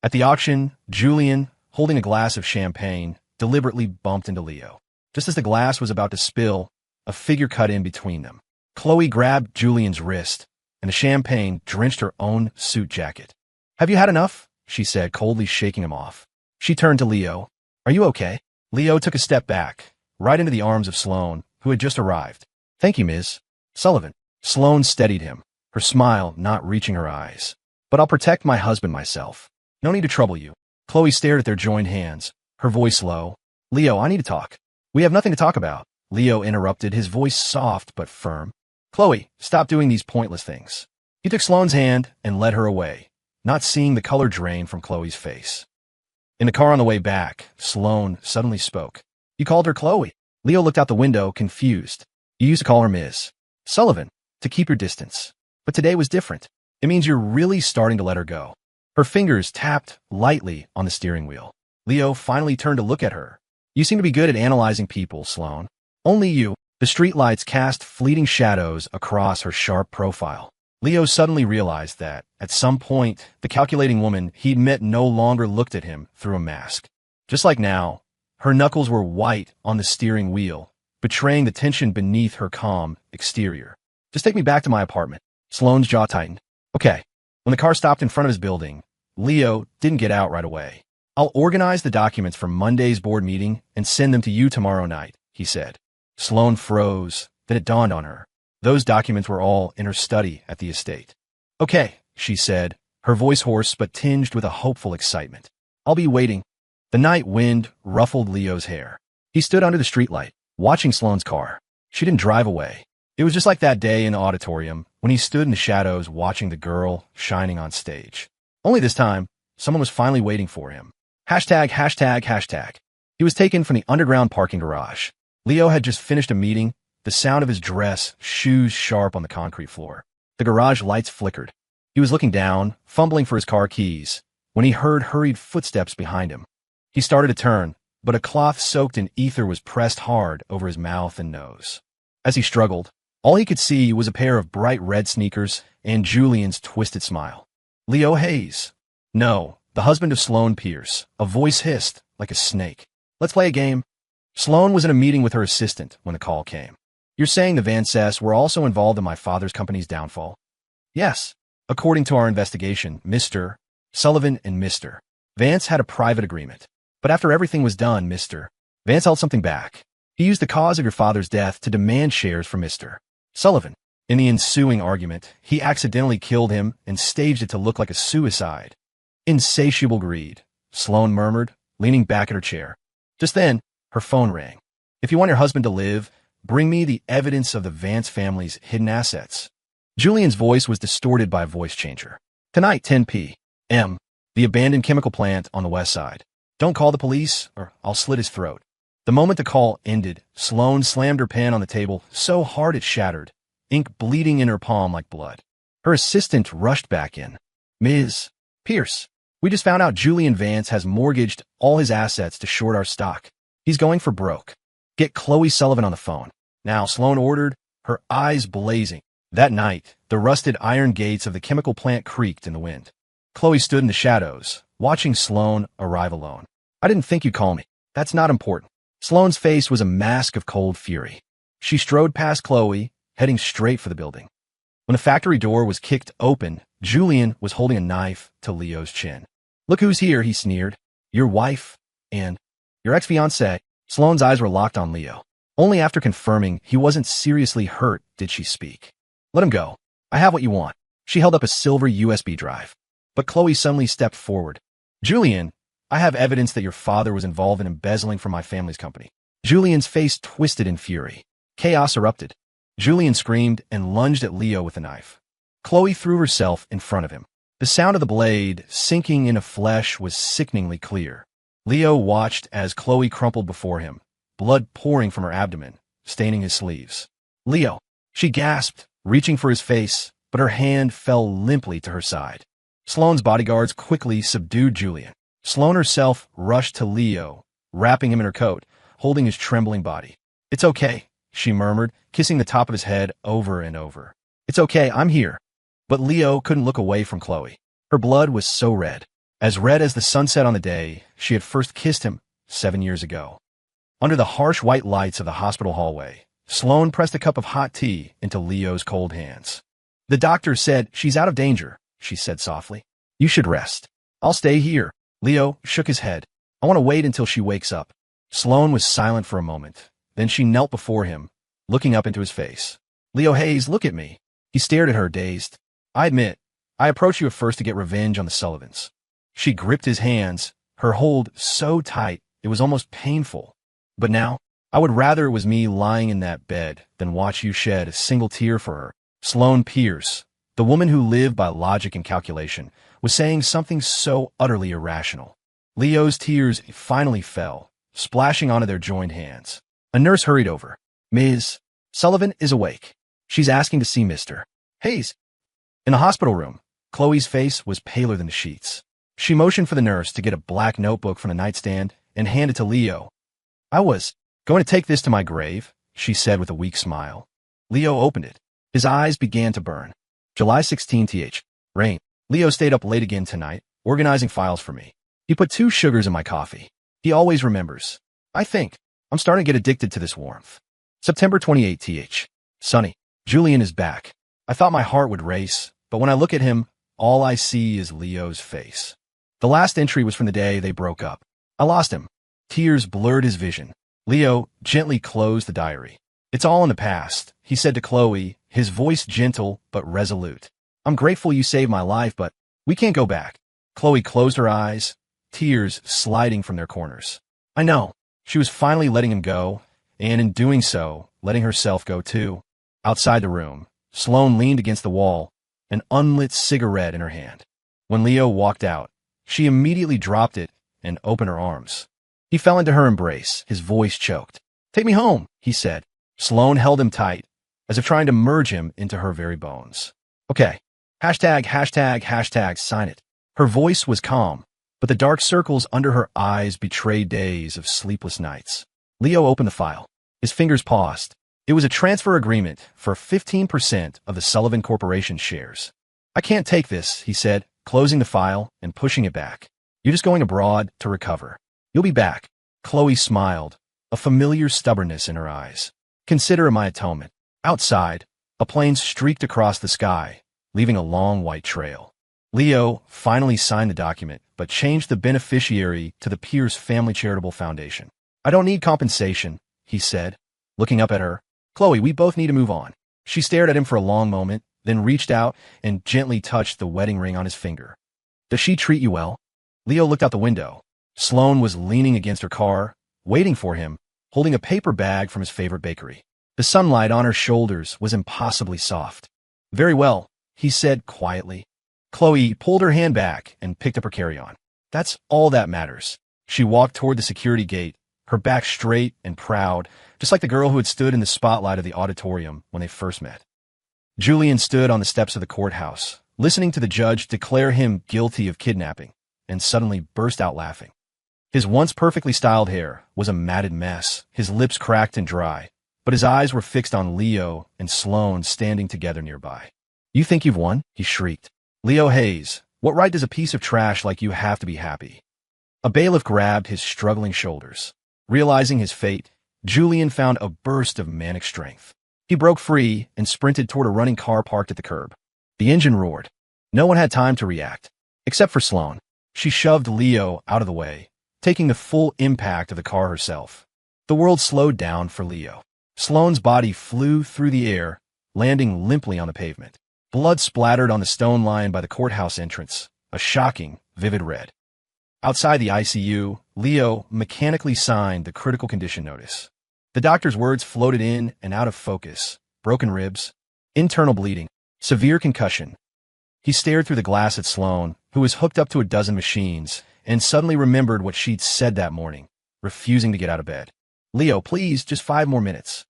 At the auction, Julian, holding a glass of champagne, deliberately bumped into Leo. Just as the glass was about to spill, a figure cut in between them. Chloe grabbed Julian's wrist, and the champagne drenched her own suit jacket. Have you had enough? She said, coldly shaking him off. She turned to Leo. Are you okay? Leo took a step back, right into the arms of Sloane, who had just arrived. Thank you, Ms. Sullivan. Sloane steadied him, her smile not reaching her eyes. But I'll protect my husband myself. No need to trouble you. Chloe stared at their joined hands, her voice low. Leo, I need to talk. We have nothing to talk about. Leo interrupted, his voice soft but firm. Chloe, stop doing these pointless things. He took Sloane's hand and led her away, not seeing the color drain from Chloe's face. In the car on the way back, Sloane suddenly spoke. You called her Chloe. Leo looked out the window, confused. You used to call her Ms. Sullivan, to keep your distance. But today was different. It means you're really starting to let her go. Her fingers tapped lightly on the steering wheel. Leo finally turned to look at her. You seem to be good at analyzing people, Sloane. Only you. The streetlights cast fleeting shadows across her sharp profile. Leo suddenly realized that, at some point, the calculating woman he'd met no longer looked at him through a mask. Just like now, her knuckles were white on the steering wheel, betraying the tension beneath her calm exterior. Just take me back to my apartment. Sloane's jaw tightened. Okay. When the car stopped in front of his building, Leo didn't get out right away. I'll organize the documents for Monday's board meeting and send them to you tomorrow night, he said. Sloane froze. Then it dawned on her. Those documents were all in her study at the estate. Okay, she said, her voice hoarse but tinged with a hopeful excitement. I'll be waiting. The night wind ruffled Leo's hair. He stood under the streetlight, watching Sloane's car. She didn't drive away. It was just like that day in the auditorium when he stood in the shadows watching the girl shining on stage. Only this time, someone was finally waiting for him. ####. He was taken from the underground parking garage. Leo had just finished a meeting, the sound of his dress, shoes sharp on the concrete floor. The garage lights flickered. He was looking down, fumbling for his car keys, when he heard hurried footsteps behind him. He started to turn, but a cloth soaked in ether was pressed hard over his mouth and nose. As he struggled, all he could see was a pair of bright red sneakers and Julian's twisted smile. Leo Hayes. No, the husband of Sloane Pierce. A voice hissed, like a snake. Let's play a game. Sloane was in a meeting with her assistant when the call came. You're saying the Van Cess were also involved in my father's company's downfall? Yes. According to our investigation, Mr. Sullivan and Mr. Vance had a private agreement. But after everything was done, Mr. Vance held something back. He used the cause of your father's death to demand shares from Mr. Sullivan. In the ensuing argument, he accidentally killed him and staged it to look like a suicide. Insatiable greed, Sloane murmured, leaning back at her chair. Just then, her phone rang. If you want your husband to live, bring me the evidence of the Vance family's hidden assets. Julian's voice was distorted by a voice changer. Tonight, 10 p.m., the abandoned chemical plant on the west side. Don't call the police, or I'll slit his throat. The moment the call ended, Sloane slammed her pen on the table so hard it shattered, ink bleeding in her palm like blood. Her assistant rushed back in. Ms. Pierce, we just found out Julian Vance has mortgaged all his assets to short our stock. He's going for broke. Get Chloe Sullivan on the phone. Now, Sloane ordered, her eyes blazing. That night, the rusted iron gates of the chemical plant creaked in the wind. Chloe stood in the shadows, watching Sloane arrive alone. I didn't think you'd call me. That's not important. Sloane's face was a mask of cold fury. She strode past Chloe, heading straight for the building. When the factory door was kicked open, Julian was holding a knife to Leo's chin. Look who's here, he sneered. Your wife and your ex-fiancé. Sloane's eyes were locked on Leo. Only after confirming he wasn't seriously hurt did she speak. Let him go. I have what you want. She held up a silver USB drive. But Chloe suddenly stepped forward. Julian, I have evidence that your father was involved in embezzling from my family's company. Julian's face twisted in fury. Chaos erupted. Julian screamed and lunged at Leo with a knife. Chloe threw herself in front of him. The sound of the blade sinking into flesh was sickeningly clear. Leo watched as Chloe crumpled before him, blood pouring from her abdomen, staining his sleeves. Leo, she gasped, reaching for his face, but her hand fell limply to her side. Sloane's bodyguards quickly subdued Julian. Sloane herself rushed to Leo, wrapping him in her coat, holding his trembling body. It's okay, she murmured, kissing the top of his head over and over. It's okay, I'm here. But Leo couldn't look away from Chloe. Her blood was so red as the sunset on the day she had first kissed him 7 years ago. Under the harsh white lights of the hospital hallway, Sloane pressed a cup of hot tea into Leo's cold hands. The doctor said she's out of danger, she said softly. You should rest. I'll stay here. Leo shook his head. I want to wait until she wakes up. Sloane was silent for a moment. Then she knelt before him, looking up into his face. Leo Hayes, look at me. He stared at her, dazed. I admit, I approached you at first to get revenge on the Sullivans. She gripped his hands, her hold so tight it was almost painful. But now, I would rather it was me lying in that bed than watch you shed a single tear for her. Sloane Pierce, the woman who lived by logic and calculation, was saying something so utterly irrational. Leo's tears finally fell, splashing onto their joined hands. A nurse hurried over. Ms. Sullivan is awake. She's asking to see Mr. Hayes. In the hospital room, Chloe's face was paler than the sheets. She motioned for the nurse to get a black notebook from the nightstand and hand it to Leo. I was going to take this to my grave, she said with a weak smile. Leo opened it. His eyes began to burn. July 16th. Rain. Leo stayed up late again tonight, organizing files for me. He put 2 sugars in my coffee. He always remembers. I think. I'm starting to get addicted to this warmth. September 28th. Sunny. Julian is back. I thought my heart would race, but when I look at him, all I see is Leo's face. The last entry was from the day they broke up. I lost him. Tears blurred his vision. Leo gently closed the diary. It's all in the past, he said to Chloe, his voice gentle but resolute. I'm grateful you saved my life, but We can't go back. Chloe closed her eyes, tears sliding from their corners. I know. She was finally letting him go, and in doing so, letting herself go too. Outside the room, Sloane leaned against the wall, an unlit cigarette in her hand. When Leo walked out, she immediately dropped it and opened her arms. He fell into her embrace, his voice choked. Take me home, he said. Sloane held him tight, as if trying to merge him into her very bones. Okay. ####, sign it. Her voice was calm, but the dark circles under her eyes betrayed days of sleepless nights. Leo opened the file. His fingers paused. It was a transfer agreement for 15% of the Sullivan Corporation shares. I can't take this, he said, closing the file and pushing it back. You're just going abroad to recover. You'll be back. Chloe smiled, a familiar stubbornness in her eyes. Consider it my atonement. Outside, a plane streaked across the sky, leaving a long white trail. Leo finally signed the document, but changed the beneficiary to the Pierce Family Charitable Foundation. I don't need compensation, he said, looking up at her. Chloe, we both need to move on. She stared at him for a long moment, then reached out and gently touched the wedding ring on his finger. Does she treat you well? Leo looked out the window. Sloane was leaning against her car, waiting for him, holding a paper bag from his favorite bakery. The sunlight on her shoulders was impossibly soft. Very well, he said quietly. Chloe pulled her hand back and picked up her carry-on. That's all that matters. She walked toward the security gate, her back straight and proud, just like the girl who had stood in the spotlight of the auditorium when they first met. Julian stood on the steps of the courthouse, listening to the judge declare him guilty of kidnapping, and suddenly burst out laughing. His once perfectly styled hair was a matted mess, his lips cracked and dry, but his eyes were fixed on Leo and Sloane standing together nearby. You think you've won? He shrieked. Leo Hayes, what right does a piece of trash like you have to be happy? A bailiff grabbed his struggling shoulders. Realizing his fate, Julian found a burst of manic strength. He broke free and sprinted toward a running car parked at the curb. The engine roared. No one had time to react, except for Sloane. She shoved Leo out of the way, taking the full impact of the car herself. The world slowed down for Leo. Sloane's body flew through the air, landing limply on the pavement. Blood splattered on the stone line by the courthouse entrance, a shocking, vivid red. Outside the ICU, Leo mechanically signed the critical condition notice. The doctor's words floated in and out of focus. Broken ribs, internal bleeding, severe concussion. He stared through the glass at Sloane, who was hooked up to a dozen machines, and suddenly remembered what she'd said that morning, refusing to get out of bed. Leo, please, just 5 more minutes.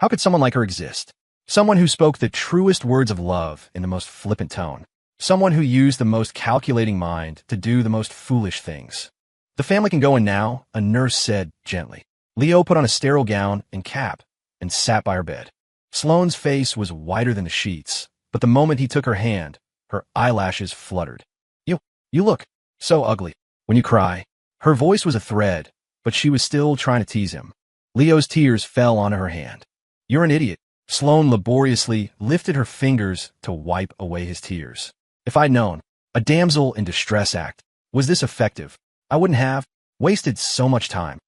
How could someone like her exist? Someone who spoke the truest words of love in the most flippant tone. Someone who used the most calculating mind to do the most foolish things. The family can go in now, a nurse said gently. Leo put on a sterile gown and cap and sat by her bed. Sloane's face was whiter than the sheets, but the moment he took her hand, her eyelashes fluttered. You look so ugly when you cry. Her voice was a thread, but she was still trying to tease him. Leo's tears fell onto her hand. You're an idiot. Sloane laboriously lifted her fingers to wipe away his tears. If I'd known, a damsel in distress act, was this effective, I wouldn't have wasted so much time.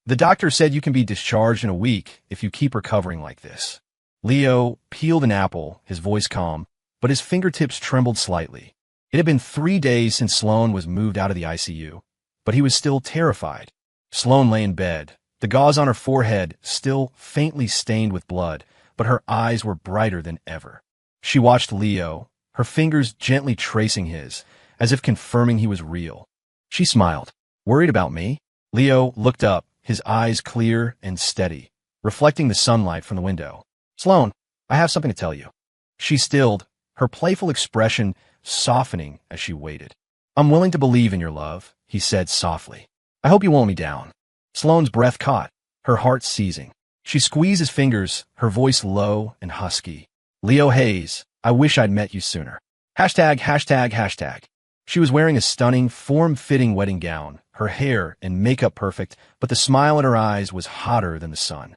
The doctor said you can be discharged in a week if you keep recovering like this. Leo peeled an apple, his voice calm, but his fingertips trembled slightly. It had been 3 days since Sloane was moved out of the ICU, but he was still terrified. Sloane lay in bed, the gauze on her forehead still faintly stained with blood, but her eyes were brighter than ever. She watched Leo, her fingers gently tracing his, as if confirming he was real. She smiled. Worried about me? Leo looked up, his eyes clear and steady, reflecting the sunlight from the window. Sloane, I have something to tell you. She stilled, her playful expression softening as she waited. I'm willing to believe in your love, he said softly. I hope you won't let me down. Sloane's breath caught, her heart seizing. She squeezed his fingers, her voice low and husky. Leo Hayes, I wish I'd met you sooner. ####. She was wearing a stunning, form-fitting wedding gown, her hair and makeup perfect, but the smile in her eyes was hotter than the sun.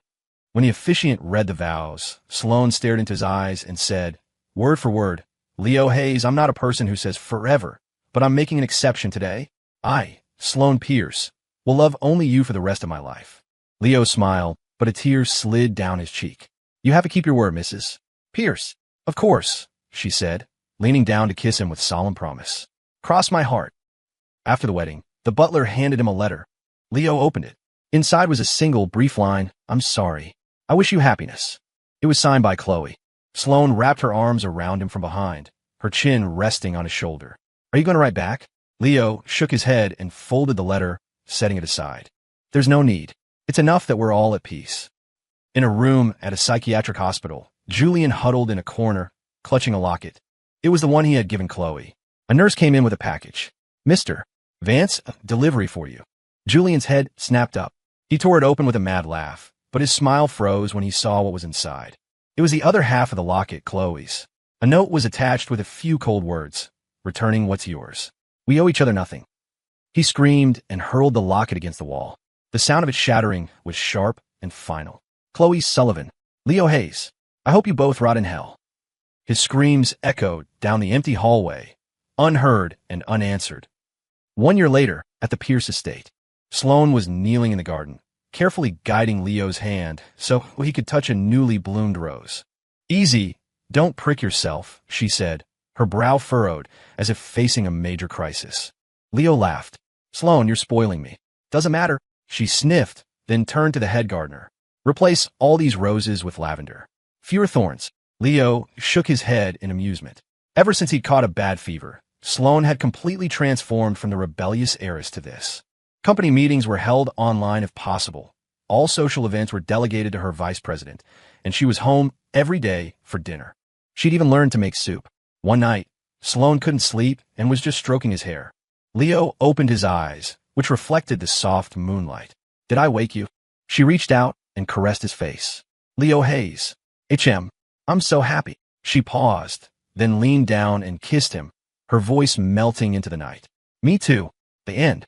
When the officiant read the vows, Sloane stared into his eyes and said, word for word, Leo Hayes, I'm not a person who says forever, but I'm making an exception today. I, Sloane Pierce, will love only you for the rest of my life. Leo smiled, but a tear slid down his cheek. You have to keep your word, Mrs. Pierce. Of course, she said, leaning down to kiss him with solemn promise. Cross my heart. After the wedding, the butler handed him a letter. Leo opened it. Inside was a single, brief line, "I'm sorry. I wish you happiness." It was signed by Chloe. Sloane wrapped her arms around him from behind, her chin resting on his shoulder. "Are you going to write back?" Leo shook his head and folded the letter, setting it aside. "There's no need. It's enough that we're all at peace." In a room at a psychiatric hospital, Julian huddled in a corner, clutching a locket. It was the one he had given Chloe. A nurse came in with a package. "Mr. Vance, a delivery for you." Julian's head snapped up. He tore it open with a mad laugh, but his smile froze when he saw what was inside. It was the other half of the locket, Chloe's. A note was attached with a few cold words. "Returning what's yours. We owe each other nothing." He screamed and hurled the locket against the wall. The sound of it shattering was sharp and final. "Chloe Sullivan. Leo Hayes. I hope you both rot in hell." His screams echoed down the empty hallway, unheard and unanswered. 1 year later, at the Pierce estate, Sloane was kneeling in the garden, carefully guiding Leo's hand so he could touch a newly bloomed rose. "Easy, don't prick yourself," she said, her brow furrowed as if facing a major crisis. Leo laughed. "Sloane, you're spoiling me." "Doesn't matter." She sniffed, then turned to the head gardener. "Replace all these roses with lavender. Fewer thorns." Leo shook his head in amusement. Ever since he'd caught a bad fever, Sloane had completely transformed from the rebellious heiress to this. Company meetings were held online if possible. All social events were delegated to her vice president, and she was home every day for dinner. She'd even learned to make soup. One night, Sloane couldn't sleep and was just stroking his hair. Leo opened his eyes, which reflected the soft moonlight. "Did I wake you?" She reached out and caressed his face. "Leo Hayes. I'm so happy." She paused, then leaned down and kissed him, her voice melting into the night. "Me too." The end.